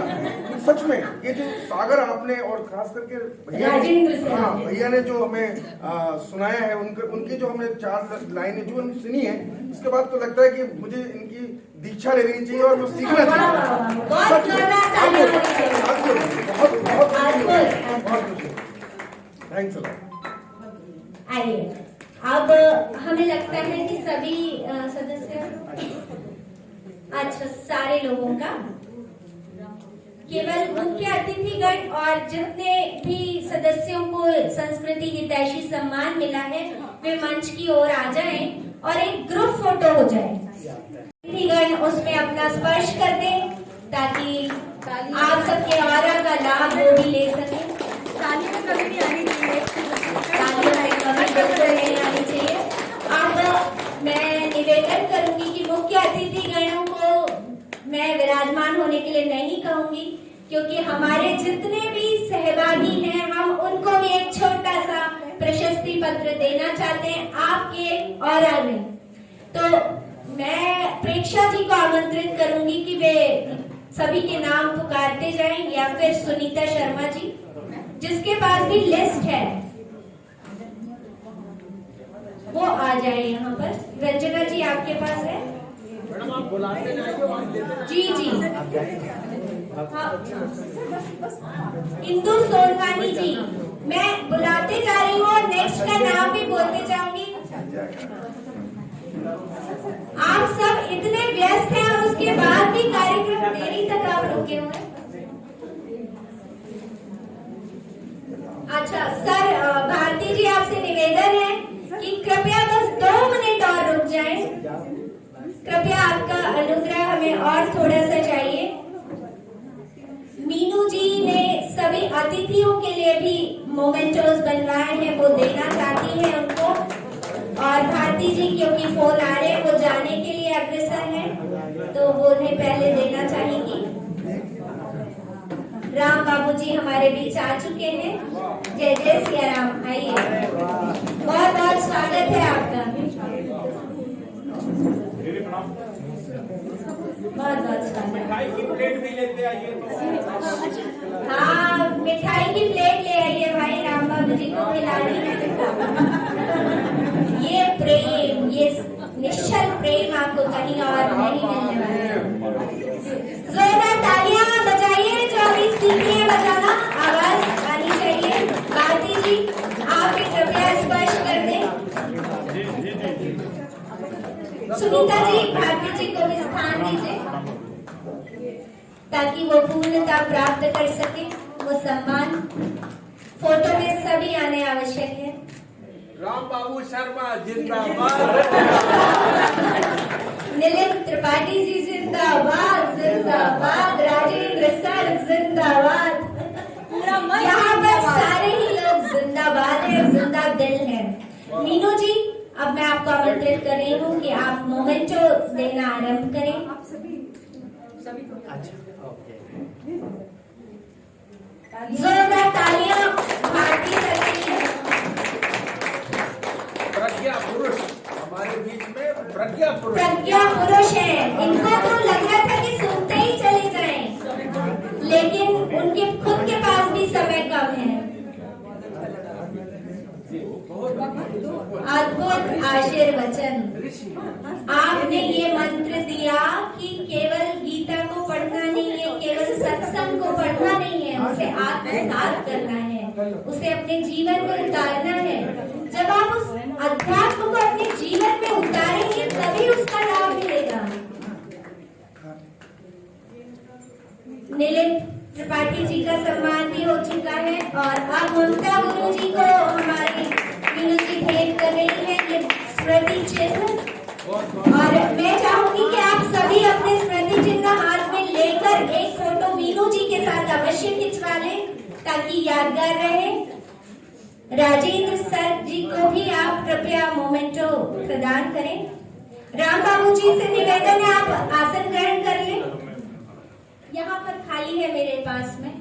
सच में ये जो सागर आपने और खास करके भैया ने जो हमें सुनाया है, उनकी जो हमने 4 लाइनें जो हमने सुनी है, उसके बाद तो लगता है कि मुझे इनकी दीक्षा ले लेनी चाहिए और मुझे सीखना चाहिए। बहुत थैंक्स। आइए, अब हमें लगता है कि सभी सदस्य, अच्छा सारे लोगों का, केवल मुख्य अतिथिगण और जितने भी सदस्यों को संस्कृति हितैषी सम्मान मिला है वे मंच की ओर आ जाएं और एक ग्रुप फोटो हो जाए। अतिथिगण उसमें अपना स्पर्श कर दें ताकि आप सबके ऑरा का लाभ वो भी ले सके। ताली में कभी भी आनी चाहिए, तालियों में कभी बिल्कुल नहीं आनी चाहिए। अब मैं निवेदन करूंगी कि मुख्य अतिथिगणों को मैं विराजमान होने के लिए नहीं कहूंगी क्योंकि हमारे जितने भी सहभागी हैं हम उनको भी एक छोटा सा प्रशस्ति पत्र देना चाहते हैं आपके ऑरा में। तो मैं प्रेक्षा जी को आमंत्रित करूंगी कि वे सभी के नाम पुकारते जाएं, या फिर सुनीता शर्मा जी जिसके पास भी लिस्ट है वो आ जाए यहाँ पर। रंजना जी आपके पास है? जी जी हाँ। इंदु सोनवानी जी, मैं बुलाते जा रही हूँ और नेक्स्ट का नाम भी बोलते जाऊंगी। आप सब इतने व्यस्त हैं और उसके बाद भी कार्यक्रम देरी तक आप रुके हुए। अच्छा सर, भारती जी आपसे निवेदन है कि कृपया बस 2 मिनट और रुक जाएं। कृपया आपका अनुग्रह हमें और थोड़ा सा चाहिए। मीनू जी ने सभी अतिथियों के लिए भी मोमेंटोस बनवाए हैं, वो देना चाहती है उनको। और भारती जी क्योंकि फोन आ रहे हैं वो जाने के लिए अग्रसर हैं तो वो उन्हें पहले देना चाहेंगी। राम बाबू जी हमारे बीच आ चुके हैं। जय जय सिया राम। आइए, बहुत बहुत स्वागत है आपका। बहुत बहुत स्वागत। मिठाई की प्लेट भी लेते आइए। हाँ, मिठाई की प्लेट ले आइए भाई, राम बाबू जी को खिलानी है। ये प्रेम, ये निश्चल प्रेम आपको कहीं और नहीं मिलने वाला है। जोरदार तालियां बजाइए जो अभी सीखी है बजाना, आवाज आनी चाहिए। भारती जी आप भी कृपया स्पर्श कर दें। सुनीता जी भारती जी को भी स्थान दीजिए ताकि वो पूर्णता प्राप्त कर सके वो सम्मान। फोटो में सभी आने आवश्यक है। राम बाबू शर्मा जिंदाबाद। नीलिम त्रिपाठी जी जिंदाबाद जिंदाबाद। राजेंद्र सर जिंदाबाद। यहाँ पर बात है, जिंदा दिल है। मीनू जी, अब मैं आपको आमंत्रित कर रही हूँ कि आप मोमेंटो देना आरंभ करें। जोरदार तालियां भारतीय सरकार। प्रज्ञा पुरुष हमारे बीच में, प्रज्ञा पुरुष है। इनको तो लग रहा था कि सुनते ही चले जाएं, लेकिन उनके खुद के पास भी समय कम है। अद्भुत आशीर्वचन। आपने ये मंत्र दिया कि केवल गीता को पढ़ना नहीं है, केवल सत्संग को पढ़ना नहीं है, उसे आत्मसात करना है, उसे अपने जीवन में उतारना है। जब आप उस अध्यात्म को अपने जीवन में उतारेंगे तभी उसका लाभ मिलेगा। नीलित त्रिपाठी जी का सम्मान भी हो चुका है और अब ममता गुरु जी को हमारी मीनू जी भेंट कर रही है ये स्मृति चिन्ह। और मैं चाहूंगी कि आप सभी अपने स्मृति चिन्ह हाथ में लेकर एक फोटो मीनू जी के साथ अवश्य खिंचवा लें ताकि यादगार रहे। राजेंद्र सर जी को भी आप कृपया मोमेंटो प्रदान करें। राम बाबू जी से निवेदन है आप आसन ग्रहण कर लें। यहाँ पर खाली है मेरे पास में।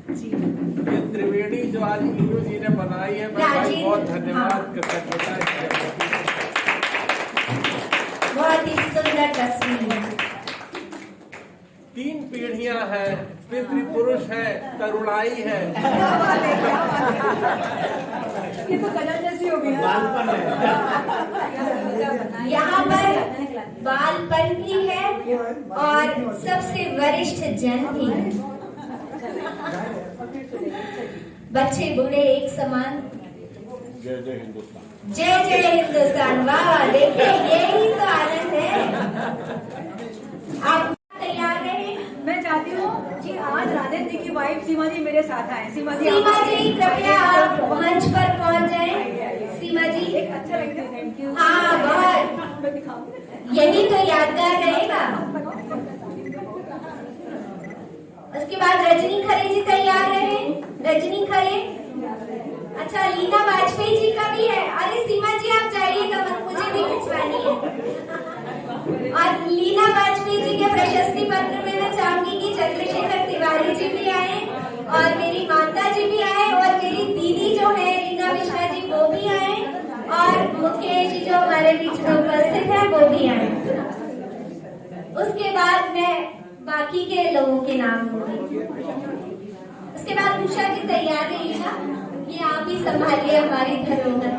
ये त्रिवेणी जो आज मीनू जी ने बनाई है, मैं भाई बहुत धन्यवाद कृतज्ञता है। बहुत ही सुंदर तस्वीर। 3 पीढ़ियां हैं, पितृपुरुष है, तरुणाई है। ये तो कलर जैसी हो गई। यहाँ पर बालपन भी है और सबसे वरिष्ठ जन भी है। बच्चे बूढ़े एक समान। जय जय हिंदुस्तान। जय जय हिंदुस्तान। वाह, देखिए यही तो आनंद है। आप तैयार रहे। मैं चाहती हूँ कि आज राजेंद्र जी की वाइफ सीमा जी मेरे साथ आए। सीमा जी कृपया आप मंच पर पहुँच जाएं। सीमा जी अच्छा लगता है। Thank you. हाँ, बहुत। यही तो यादगार रहेगा। उसके बाद रजनी खरे जी तैयार रहे। रजनी खरे। अच्छा, लीना वाजपेयी जी का भी है। अरे सीमा जी आप जाइएगा, मुझे भी खिंचवानी है। और लीना वाजपेयी जी के प्रशस्ति पत्र में मैं चाहूंगी कि चंद्रशेखर तिवारी जी भी आए और मेरी माता जी भी आए और मेरी दीदी जो है रीना मिश्रा जी वो भी आए और मुकेश जी जो हमारे बीच में उपस्थित है वो भी आए। उसके बाद मैं बाकी के लोगों के नाम लूंगी। उसके बाद उषा जी तैयार रहिएगा, ये आप ही संभालिए हमारी धरोहर।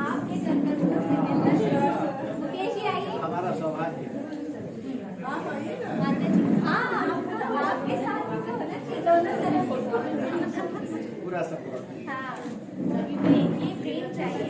आपके संकल्पों से मिलना शुरू। मुकेश जी आइए। हमारा सौभाग्य। माता जी, हाँ, आपके साथ ही तो होना चाहिए दोनों तरफ। पूरा सपोर्ट। हाँ, अभी ये प्रेम चाहिए।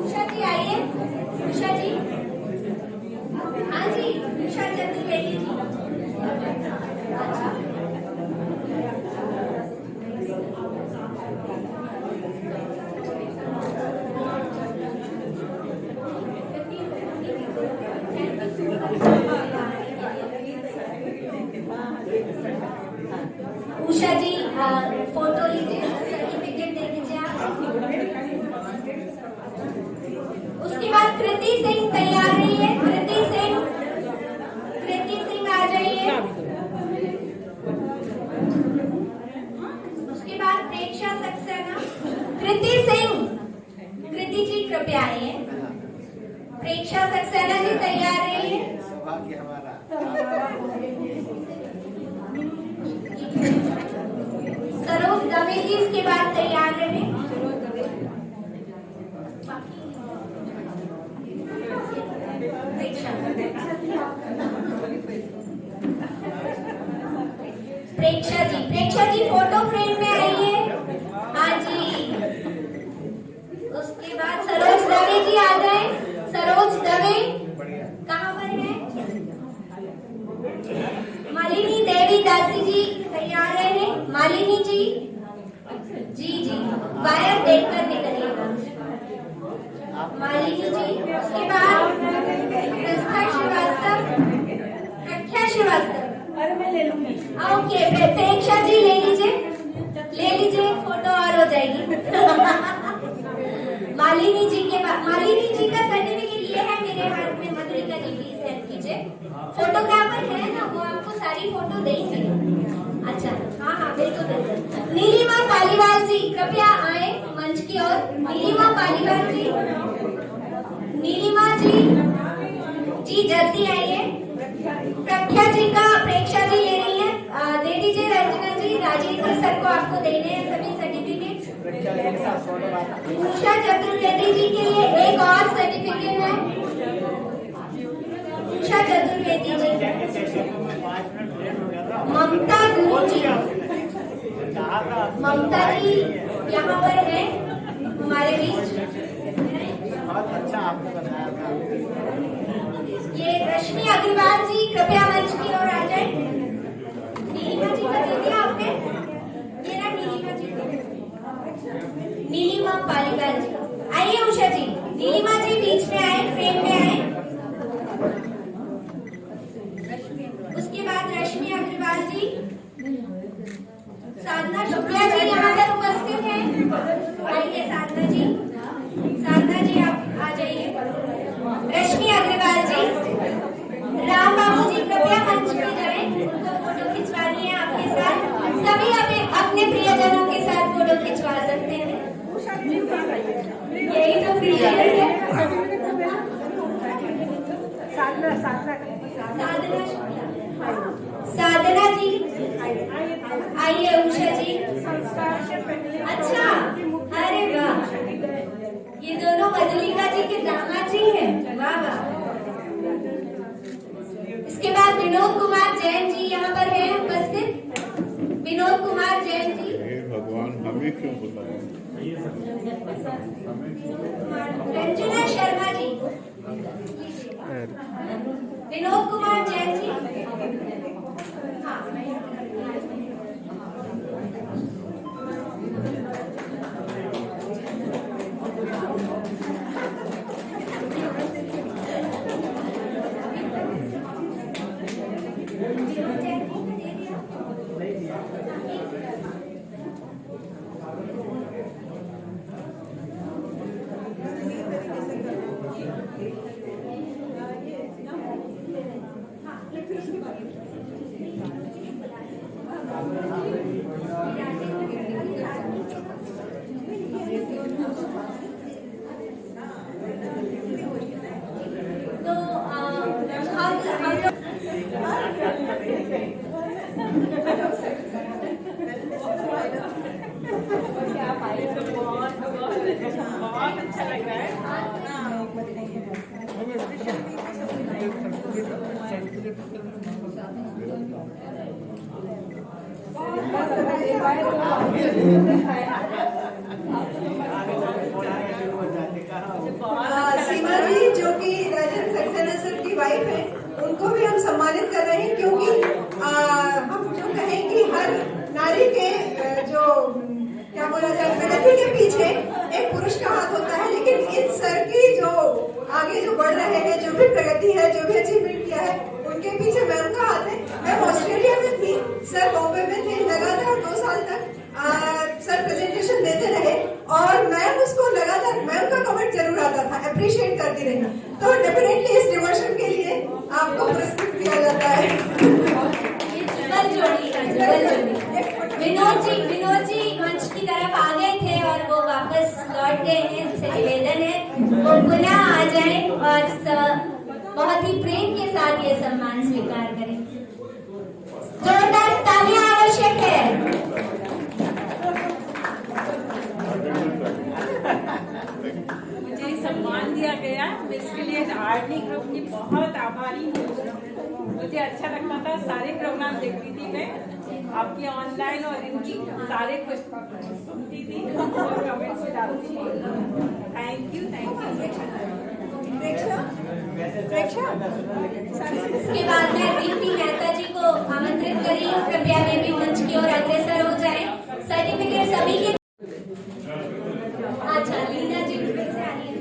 उषा जी आइए। उषा जी, हाँ जी, उषा चतुर्वेदी जी। उषा जी फोटो लीजिए, सर्टिफिकेट दे दीजिए आप। उसके बाद कृति सिंह तैयार रही है। कृति सिंह आ जाइए। उसके बाद प्रेक्षा सक्सेना। कृति सिंह, कृति जी कृपया आइए। प्रेक्षा सक्सेना जी तैयार रही है। सौभाग्य हमारा। सरोज दवे जी इसके बाद तैयार रहे। प्रेक्षा जी प्रेक्षा जी फोटो फ्रेम में आइए। हाँ जी, उसके बाद सरोज दवे जी आ गए। सरोज दवे कहाँ पर है? मालिनी देवी दासी जी तैयार रहे। मालिनी जी जी वायर देखकर निकलिएगा। मालिनी जी, उसके बाद प्रस्था श्रीवास्तव, प्रख्या श्रीवास्तव। अरे मैं ले लूंगी। ओके, प्रेक्षा जी ले लीजिए, फोटो और हो जाएगी। मालिनी जी के बाद, मालिनी जी का सर्टिफिकेट ये है मेरे हाथ में। मधुरिका जी प्लीज हेल्प कीजिए। फोटोग्राफर है ना, वो आपको सारी फोटो देंगे। अच्छा, हाँ बिल्कुल। नीलिमा पालीवाल जी कृपया आए मंच की ओर। नीलिमा पालीवाल जी, नीलिमा जी जल्दी आइए। प्रख्या जी का प्रेक्षा जी ले रही है, दे दीजिए। रंजना जी, राजेंद्र सर को आपको देने हैं सभी सर्टिफिकेट। उषा चतुर्वेदी जी के लिए एक और सर्टिफिकेट है। उषा चतुर्वेदी जी। ममता गुरु जी, ममता जी यहाँ पर है हमारे बीच। अच्छा आपने बनाया था। ये रश्मि अग्रवाल जी कृपया मंच की ओर आ जाए। नीलिमा जी का दे दिया आपने? ये रहा नीलिमा जी। नीलिमा पालीवाल जी आइए। उषा जी, नीलिमा जी बीच में आए, फ्रेम में आए। उसके बाद रश्मि अग्रवाल जी, साधना शुक्ला जी यहाँ पर उपस्थित हैं। आइए साधना जी आप आ जाइए। रश्मि अग्रवाल जी, राम बाबू जी कृपया मंच पे जाएं, उनको फोटो खिंचवानी है आपके साथ। सभी अपने प्रियजनों के साथ फोटो खिंचवा सकते हैं। यही तो प्रिय है। साधना जी आइए। उषा जी, अच्छा, अरे वाह, ये दोनों मधुलिका जी के दामाद जी हैं। वाह वाह। इसके बाद विनोद कुमार जैन जी यहाँ पर हैं उपस्थित। विनोद कुमार जैन जी। भगवान हमें क्यों बुलाया? रंजना शर्मा जी। विनोद कुमार जैन जी। हाँ, सीमा जी जो कि राजन सक्सेना सर की वाइफ है, उनको भी हम सम्मानित कर रहे हैं, क्योंकि हम जो कहें कि हर नारी के जो क्या बोला जाए प्रगति के पीछे एक पुरुष का हाथ होता है, लेकिन इन सर की जो आगे जो बढ़ रहे हैं, जो भी प्रगति है, जो भी अचीवमेंट किया है, उनके पीछे मैम का हाथ है। मैं ऑस्ट्रेलिया में थी, सर बॉम्बे में थे, लगातार 2 साल तक सर प्रेजेंटेशन देते रहे और मैम उसको लगातार मैम का कमेंट जरूर आता था, अप्रिशिएट करती रही। तो डेफिनेटली इस डिवोशन के लिए आपको पुरस्कृत किया जाता है। विनोद जी मंच की तरफ आ गए थे और वो वापस लौट गए हैं। उनसे निवेदन है वो पुनः आ जाए और बहुत ही प्रेम के साथ ये सम्मान स्वीकार करें। जोरदार तालियां आवश्यक है। मुझे सम्मान दिया गया, इसके लिए आर्मी ग्रुप की बहुत आभारी हूँ। मुझे अच्छा लगता था, सारे प्रोग्राम देखती थी मैं, आपकी ऑनलाइन और इनकी सारे कुछ सुनती थी और कमेंट्स में डालती थी। थैंक यू इसके बाद मैं दीप्ति मेहता जी को आमंत्रित करी, कृपया वे भी मंच की ओर अग्रसर हो जाएं। सर्टिफिकेट सभी के। अच्छा, लीना जी फिर से आ रही है।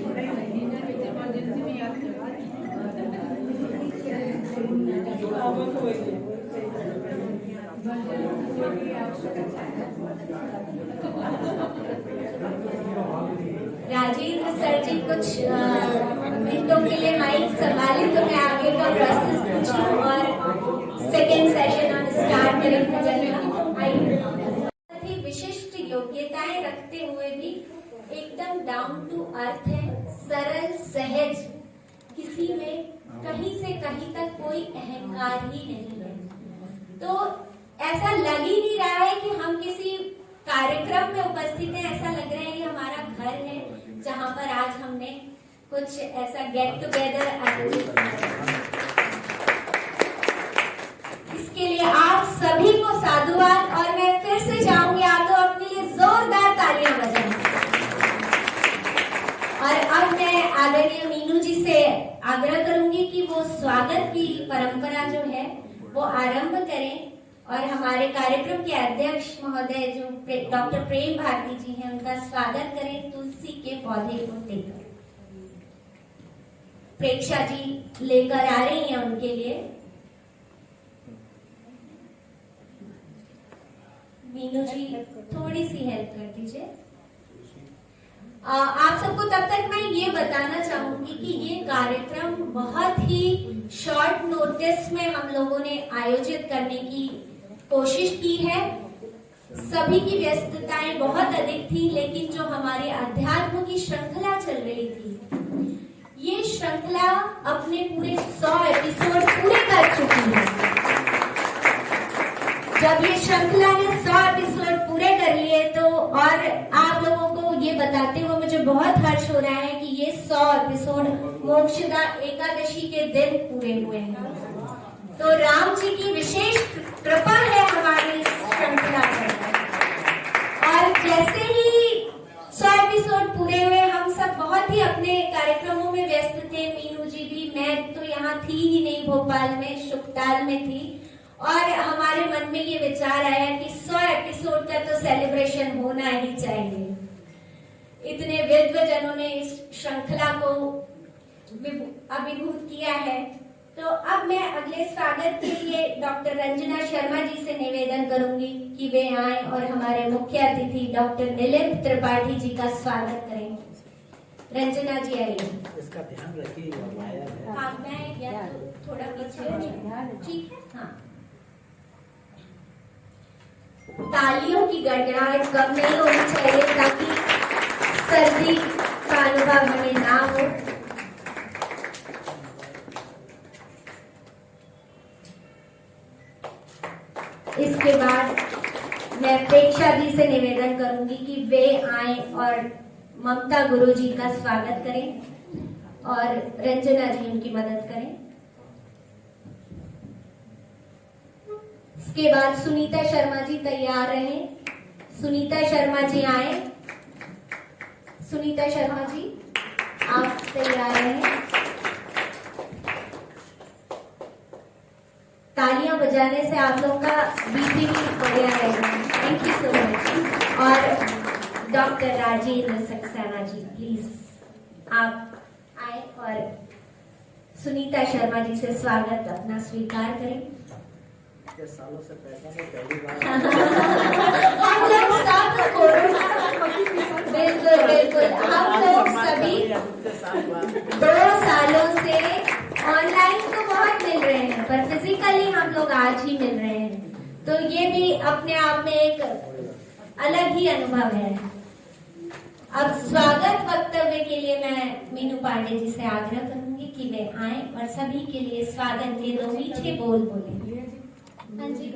राजेंद्र सर जी कुछ मिनटों के लिए माइक संभाले तो मैं आगे का प्रोसेस पूछूं और सेकेंड सेशन हम स्टार्ट करें पूजन का। आइए। विशिष्ट योग्यताएं रखते हुए भी एकदम डाउन टू अर्थ है, सरल सहज, किसी में कहीं से कहीं तक कोई अहंकार ही नहीं है। तो ऐसा लग ही नहीं रहा है कि हम किसी कार्यक्रम में उपस्थित हैं, ऐसा लग रहा है कि हमारा घर है जहां पर आज हमने कुछ ऐसा गेट टुगेदर। इसके लिए आप सभी को साधुवाद, और मैं फिर से चाहूंगी आप तो अपने लिए जोरदार तालियां बजाएं। और अब मैं आदरणीय मीनू जी से आग्रह करूंगी कि वो स्वागत की परंपरा जो है वो आरंभ करें और हमारे कार्यक्रम के अध्यक्ष महोदय जो डॉक्टर प्रेम भारती जी हैं उनका स्वागत करें तुलसी के पौधे को देकर। प्रेक्षा जी लेकर आ रही हैं उनके लिए। मीनू जी थोड़ी सी हेल्प कर दीजिए। आप सबको तब तक मैं ये बताना चाहूंगी कि ये कार्यक्रम बहुत ही शॉर्ट नोटिस में हम लोगों ने आयोजित करने की कोशिश की है। सभी की व्यस्तताएं बहुत अधिक थी, लेकिन जो हमारे अध्यात्म की श्रृंखला चल रही थी, ये श्रृंखला अपने पूरे 100 एपिसोड पूरे कर चुकी है। जब ये श्रृंखला ने 100 एपिसोड पूरे कर लिए तो और आप लोगों को ये बताते हुए मुझे बहुत हर्ष हो रहा है कि ये 100 एपिसोड मोक्षदा एकादशी के दिन पूरे हुए हैं। तो राम जी की विशेष कृपा है हमारी इस श्रृंखला पर। और जैसे ही 100 एपिसोड पूरे हुए, हम सब बहुत ही अपने कार्यक्रमों में व्यस्त थे। मीनू जी भी, मैं तो यहाँ थी ही नहीं, भोपाल में शुक्ताल में थी। और हमारे मन में ये विचार आया कि 100 एपिसोड का तो सेलिब्रेशन होना ही चाहिए। इतने विद्वजनों ने इस श्रृंखला को अभिभूत किया है। तो अब मैं अगले स्वागत के लिए डॉक्टर रंजना शर्मा जी से निवेदन करूंगी कि वे आए और हमारे मुख्य अतिथि डॉक्टर नीलिम त्रिपाठी जी का स्वागत करें। रंजना जी आइए। इसका ध्यान रखिए। हाँ, मैं या तो थोड़ा पीछे हो जाऊं, ठीक है? हाँ। तालियों की गड़गड़ाहट कम नहीं होनी चाहिए ताकि सर्दी का अनुभव हमें ना हो। इसके बाद मैं प्रेक्षा जी से निवेदन करूंगी कि वे आए और ममता गुरु जी का स्वागत करें और रंजना जी उनकी मदद करें। इसके बाद सुनीता शर्मा जी तैयार रहें। सुनीता शर्मा जी आए। सुनीता शर्मा जी आप तैयार रहें। तालियां बजाने से आप लोगों का बीपी भी बढ़िया रहेगा। Thank you so much. और डॉक्टर राजेंद्र सक्सेना जी प्लीज आप आए और सुनीता शर्मा जी से स्वागत अपना स्वीकार करें। सालों से पैसा में पहली बार हम लोग सब कोरोना, बिल्कुल बिल्कुल, हम लोग सभी 2 सालों से ऑनलाइन तो बहुत मिल रहे हैं, पर फिजिकली हम लोग आज ही मिल रहे हैं। तो ये भी अपने आप में एक अलग ही अनुभव है। अब स्वागत वक्तव्य के लिए मैं मीनू पांडे जी से आग्रह करूंगी कि वे आए और सभी के लिए स्वागत के 2 मीठे बोल बोले। हाँ जी,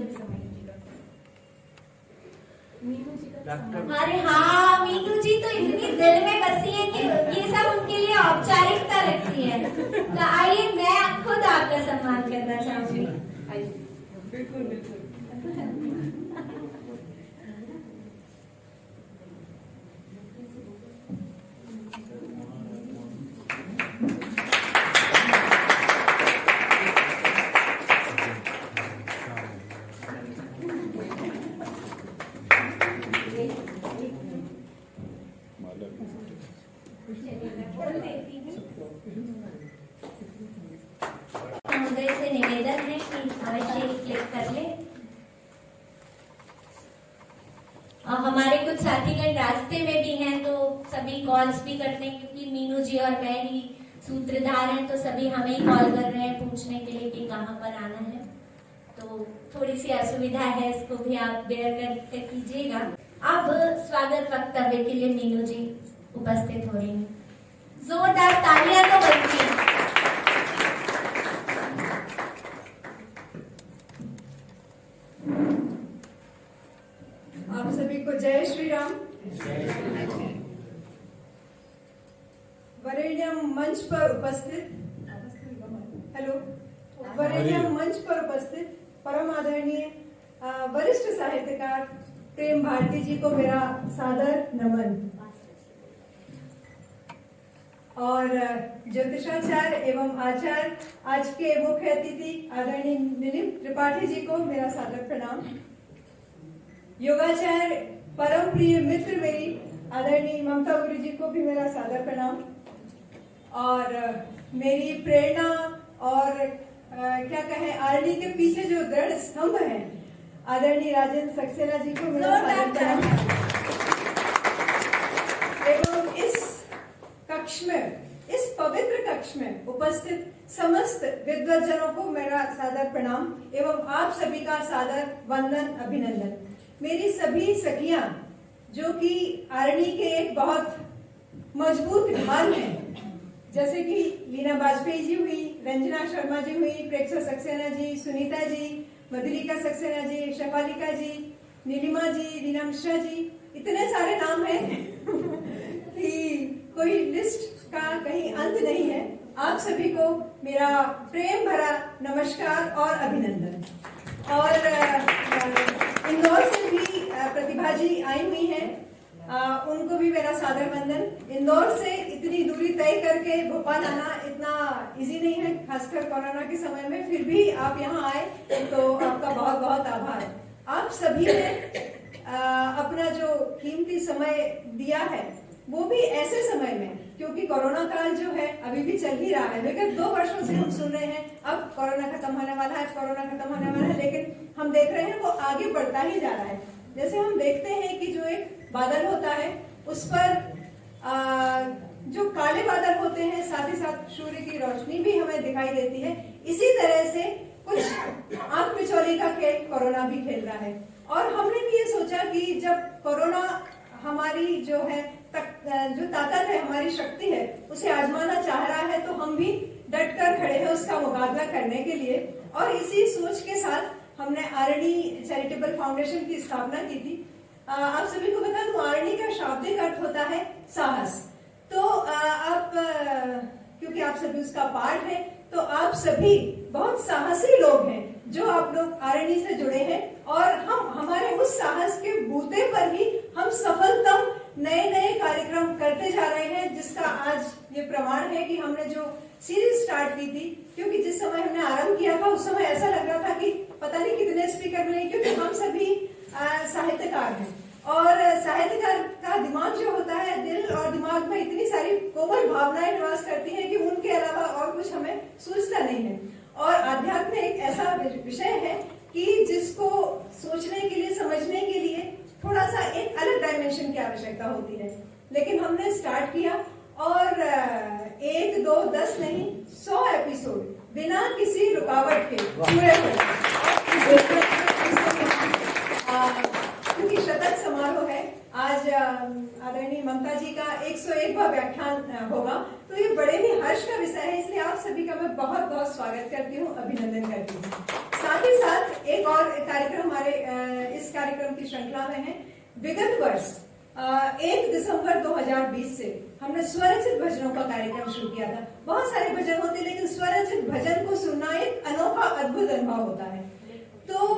अरे हाँ, मीनू जी तो इतनी दिल में बसी है कि ये सब उनके लिए औपचारिकता लगती है। तो आइए मैं खुद आपका सम्मान करना चाहूंगी। बिल्कुल बिल्कुल। महोदय से निवेदन है कि अवश्य क्लिक कर ले। और हमारे कुछ साथीगण रास्ते में भी हैं तो सभी कॉल्स भी करते हैं, क्योंकि मीनू जी और मैं ही सूत्रधार हैं, तो सभी हमें ही कॉल कर रहे हैं पूछने के लिए कि कहाँ पर आना है। तो थोड़ी सी असुविधा है, इसको भी आप बेयर कर कीजिएगा। अब स्वागत वक्तव्य के लिए मीनू जी उपस्थित हो रही हैं। जोरदार तालियां तो बनती हैं। आप सभी को जय श्री राम। वरेण्यम मंच पर उपस्थित वरेण्यम मंच पर उपस्थित परम आदरणीय वरिष्ठ साहित्यकार प्रेम भारती जी को मेरा सादर नमन। और ज्योतिषाचार्य एवं आचार्य आज के मुख्य अतिथि आदरणीय निलिम त्रिपाठी जी को मेरा सादर प्रणाम। योगाचार्य परम प्रिय मित्र मेरी आदरणीय ममता गुरु जी को भी मेरा सादर प्रणाम। और मेरी प्रेरणा और क्या कहें, आरडी के पीछे जो दृढ़ स्तंभ है आदरणीय राजेंद्र सक्सेना जी को मेरा सादर प्रणाम। एवं इस कक्ष में, इस पवित्र कक्ष में उपस्थित समस्त विद्वज्जनों को मेरा सादर प्रणाम एवं आप सभी का सादर वंदन अभिनंदन। मेरी सभी सखियां जो कि आरणी के एक बहुत मजबूत ढाल हैं, जैसे कि लीना वाजपेयी जी हुई, रंजना शर्मा जी हुई, प्रेक्षा सक्सेना जी, सुनीता जी, मधुलिका सक्सेना जी, शफालिका जी, नीलिमा जी, रीना मिश्रा जी, इतने सारे नाम हैं कि कोई लिस्ट का कहीं अंत नहीं है। आप सभी को मेरा प्रेम भरा नमस्कार और अभिनंदन। और इंदौर से भी प्रतिभा जी आई हुई हैं, उनको भी मेरा सादर वंदन। इंदौर से इतनी दूरी तय करके भोपाल आना इतना इजी नहीं है, खासकर कोरोना के समय में, फिर भी आप यहाँ आए तो आपका बहुत बहुत आभार। आप सभी ने अपना जो कीमती समय दिया है वो भी ऐसे समय में, क्योंकि कोरोना काल जो है अभी भी चल ही रहा है। विगत 2 वर्षों से हम सुन रहे हैं अब कोरोना खत्म होने वाला है, कोरोना खत्म होने वाला है, लेकिन हम देख रहे हैं वो आगे बढ़ता ही जा रहा है। जैसे हम देखते हैं कि जो एक बादल होता है उस पर जो काले बादल होते हैं, साथ ही साथ सूर्य की रोशनी भी हमें दिखाई देती है। इसी तरह से कुछ आंख मिचौली का खेल कोरोना भी खेल रहा है। और हमने भी ये सोचा कि जब कोरोना हमारी जो है जो ताकत है, हमारी शक्ति है, उसे आजमाना चाह रहा है, तो हम भी डट कर खड़े हैं उसका मुकाबला करने के लिए। और इसी सोच के साथ हमने आरणी चैरिटेबल फाउंडेशन की स्थापना की थी। आप सभी को बता दूं, आरणी का शाब्दिक अर्थ होता है साहस। तो आप क्योंकि आप सभी उसका पार्ट है, तो आप सभी बहुत साहसी लोग हैं जो आप लोग आरणी से जुड़े हैं। और हम हमारे उस साहस के बूते पर ही हम सफलतम नए नए कार्यक्रम करते जा रहे हैं, जिसका आज ये प्रमाण है कि हमने जो सीरीज स्टार्ट की थी, क्योंकि जिस समय हमने आरंभ किया था उस समय ऐसा लग रहा था कि पता नहीं कितने स्पीकर मिले, क्योंकि हम सभी साहित्यकार हैं। और साहित्यकार का दिमाग जो होता है, दिल और दिमाग में इतनी सारी कोमल भावनाएं निवास करती हैं कि उनके अलावा और कुछ हमें सूझता नहीं है। और आध्यात्म एक ऐसा विषय है कि जिसको सोचने के लिए, समझने के लिए थोड़ा सा एक अलग डायमेंशन की आवश्यकता होती है। लेकिन हमने स्टार्ट किया और 1, 2, 10 नहीं 100 एपिसोड बिना किसी रुकावट के पूरे हुए। क्योंकि शतक समारोह है आज, आदरणीय ममता जी का 101वां व्याख्यान होगा, तो ये बड़े ही हर्ष का विषय है। इसलिए आप सभी का मैं बहुत बहुत स्वागत करती हूँ, अभिनंदन करती हूँ। साथ ही साथ एक और कार्यक्रम हमारे इस कार्यक्रम की श्रृंखला में है। विगत वर्ष 1 दिसंबर 2020 से हमने स्वरचित भजनों का कार्यक्रम शुरू किया था। बहुत सारे भजन होते, लेकिन स्वरचित भजन को सुनना एक अनोखा अद्भुत अनुभव होता है। तो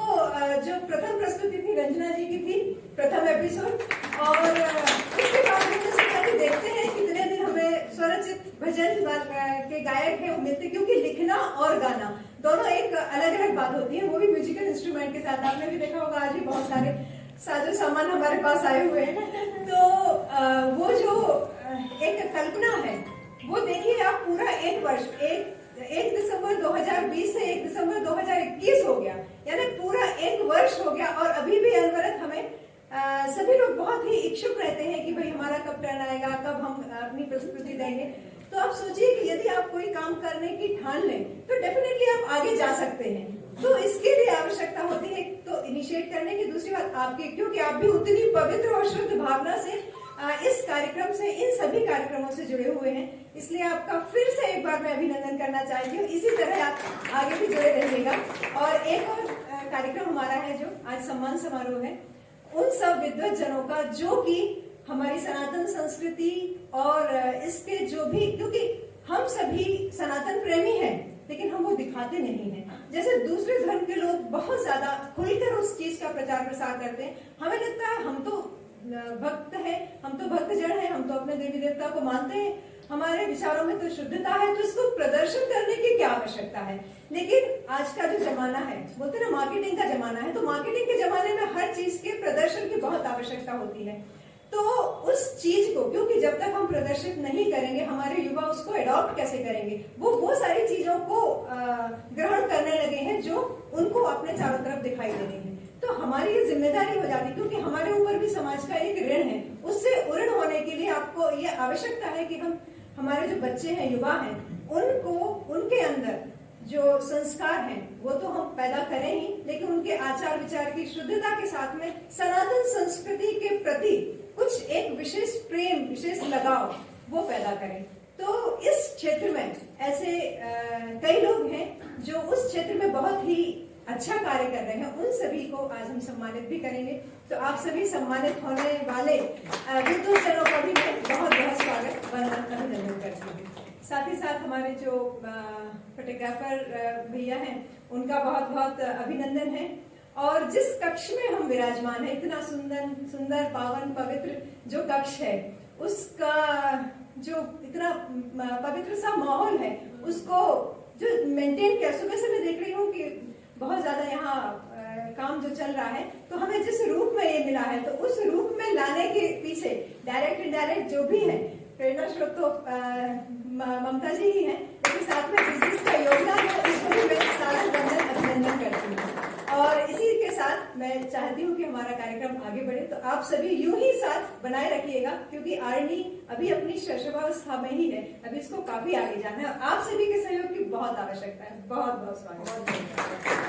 जो प्रथम प्रस्तुति थी रंजना जी की थी, प्रथम एपिसोड, और उसके बाद हमने सोचा कि देखते हैं कितने दिन हमें स्वरचित भजन के गायक है वो मिलते, क्योंकि लिखना और गाना दोनों एक अलग अलग बात होती है, वो भी म्यूजिकल इंस्ट्रूमेंट के साथ। आपने भी देखा होगा आज भी बहुत सारे साजो सामान हमारे पास आए हुए हैं। तो वो जो एक कल्पना है वो देखिए आप, पूरा एक वर्ष, 1 दिसंबर 2020 से 1 दिसंबर 2021 हो गया, यानी पूरा एक वर्ष हो गया, और अभी भी अनवरत हमें सभी लोग बहुत ही इच्छुक रहते हैं कि भाई हमारा कब टर्न आएगा, कब हम अपनी प्रस्तुति देंगे। तो आप सोचिए कि यदि आप कोई काम करने की ठान लें तो डेफिनेटली आप आगे जा सकते हैं। तो इसके लिए आवश्यकता होती है तो इनिशिएट करने की, दूसरी बात आपकी, क्योंकि आप भी उतनी पवित्र और शुद्ध भावना से इस कार्यक्रम से, इन सभी कार्यक्रमों से जुड़े हुए हैं, इसलिए आपका फिर से एक बार मैं अभिनंदन करना चाहती हूँ। इसी तरह आप आगे भी जुड़े रहिएगा। और एक और कार्यक्रम हमारा है जो आज सम्मान समारोह है उन सब विद्वत जनों का जो कि हमारी सनातन संस्कृति और इसके जो भी, क्योंकि हम सभी सनातन प्रेमी हैं लेकिन हम वो दिखाते नहीं हैं। जैसे दूसरे धर्म के लोग बहुत ज्यादा खुलकर उस चीज का प्रचार प्रसार करते हैं, हमें लगता है हम तो भक्त है, हम तो भक्तजन है, हम तो अपने देवी देवता को मानते हैं, हमारे विचारों में तो शुद्धता है, तो इसको प्रदर्शन करने की क्या आवश्यकता है। लेकिन आज का जो जमाना है, बोलते ना मार्केटिंग का जमाना है, तो मार्केटिंग के जमाने में हर चीज के प्रदर्शन की बहुत आवश्यकता होती है। तो उस चीज को, क्योंकि जब तक हम प्रदर्शित नहीं करेंगे हमारे युवा उसको अडॉप्ट कैसे करेंगे, वो सारी चीजों को ग्रहण करने लगे हैं जो उनको अपने चारों तरफ दिखाई दे रही है। तो हमारी ये जिम्मेदारी हो जाती है, क्योंकि हमारे ऊपर भी समाज का एक ऋण है, उससे ऋण होने के लिए आपको ये आवश्यकता है कि हम, हमारे जो बच्चे हैं, युवा हैं, उनको, उनके अंदर जो संस्कार हैं वो तो हम पैदा करें ही, लेकिन उनके आचार विचार की शुद्धता के साथ में सनातन संस्कृति के प्रति कुछ एक विशेष प्रेम, विशेष लगाव वो पैदा करें। तो इस क्षेत्र में ऐसे कई लोग हैं जो उस क्षेत्र में बहुत ही अच्छा कार्य कर रहे हैं, उन सभी को आज हम सम्मानित भी करेंगे। तो आप सभी सम्मानित होने वाले विद्वत जनों का भी मैं बहुत बहुत स्वागत, वंदन, अभिनंदन करती हूँ। साथ ही साथ हमारे जो फोटोग्राफर भैया हैं उनका बहुत बहुत अभिनंदन है। और जिस कक्ष में हम विराजमान है, इतना सुंदर सुंदर पावन पवित्र जो कक्ष है, उसका जो इतना पवित्र सा माहौल है, उसको जो मेंटेन किया, सुबह से मैं देख रही हूँ कि बहुत ज्यादा यहाँ काम जो चल रहा है, तो हमें जिस रूप में ये मिला है, तो उस रूप में लाने के पीछे डायरेक्ट इनडायरेक्ट जो भी है प्रेरणा स्रोत तो ममता जी ही है, लेकिन साथ में जिसका योगदान है उसको भी मैं सारा वंदन, अभिनंदन करती हूँ। और इसी के साथ मैं चाहती हूँ कि हमारा कार्यक्रम आगे बढ़े, तो आप सभी यूं ही साथ बनाए रखिएगा, क्योंकि आरणी अभी अपनी शैशवावस्था में ही है, अभी इसको काफी आगे जाना है, और आप सभी के सहयोग की बहुत आवश्यकता है। बहुत बहुत स्वागत।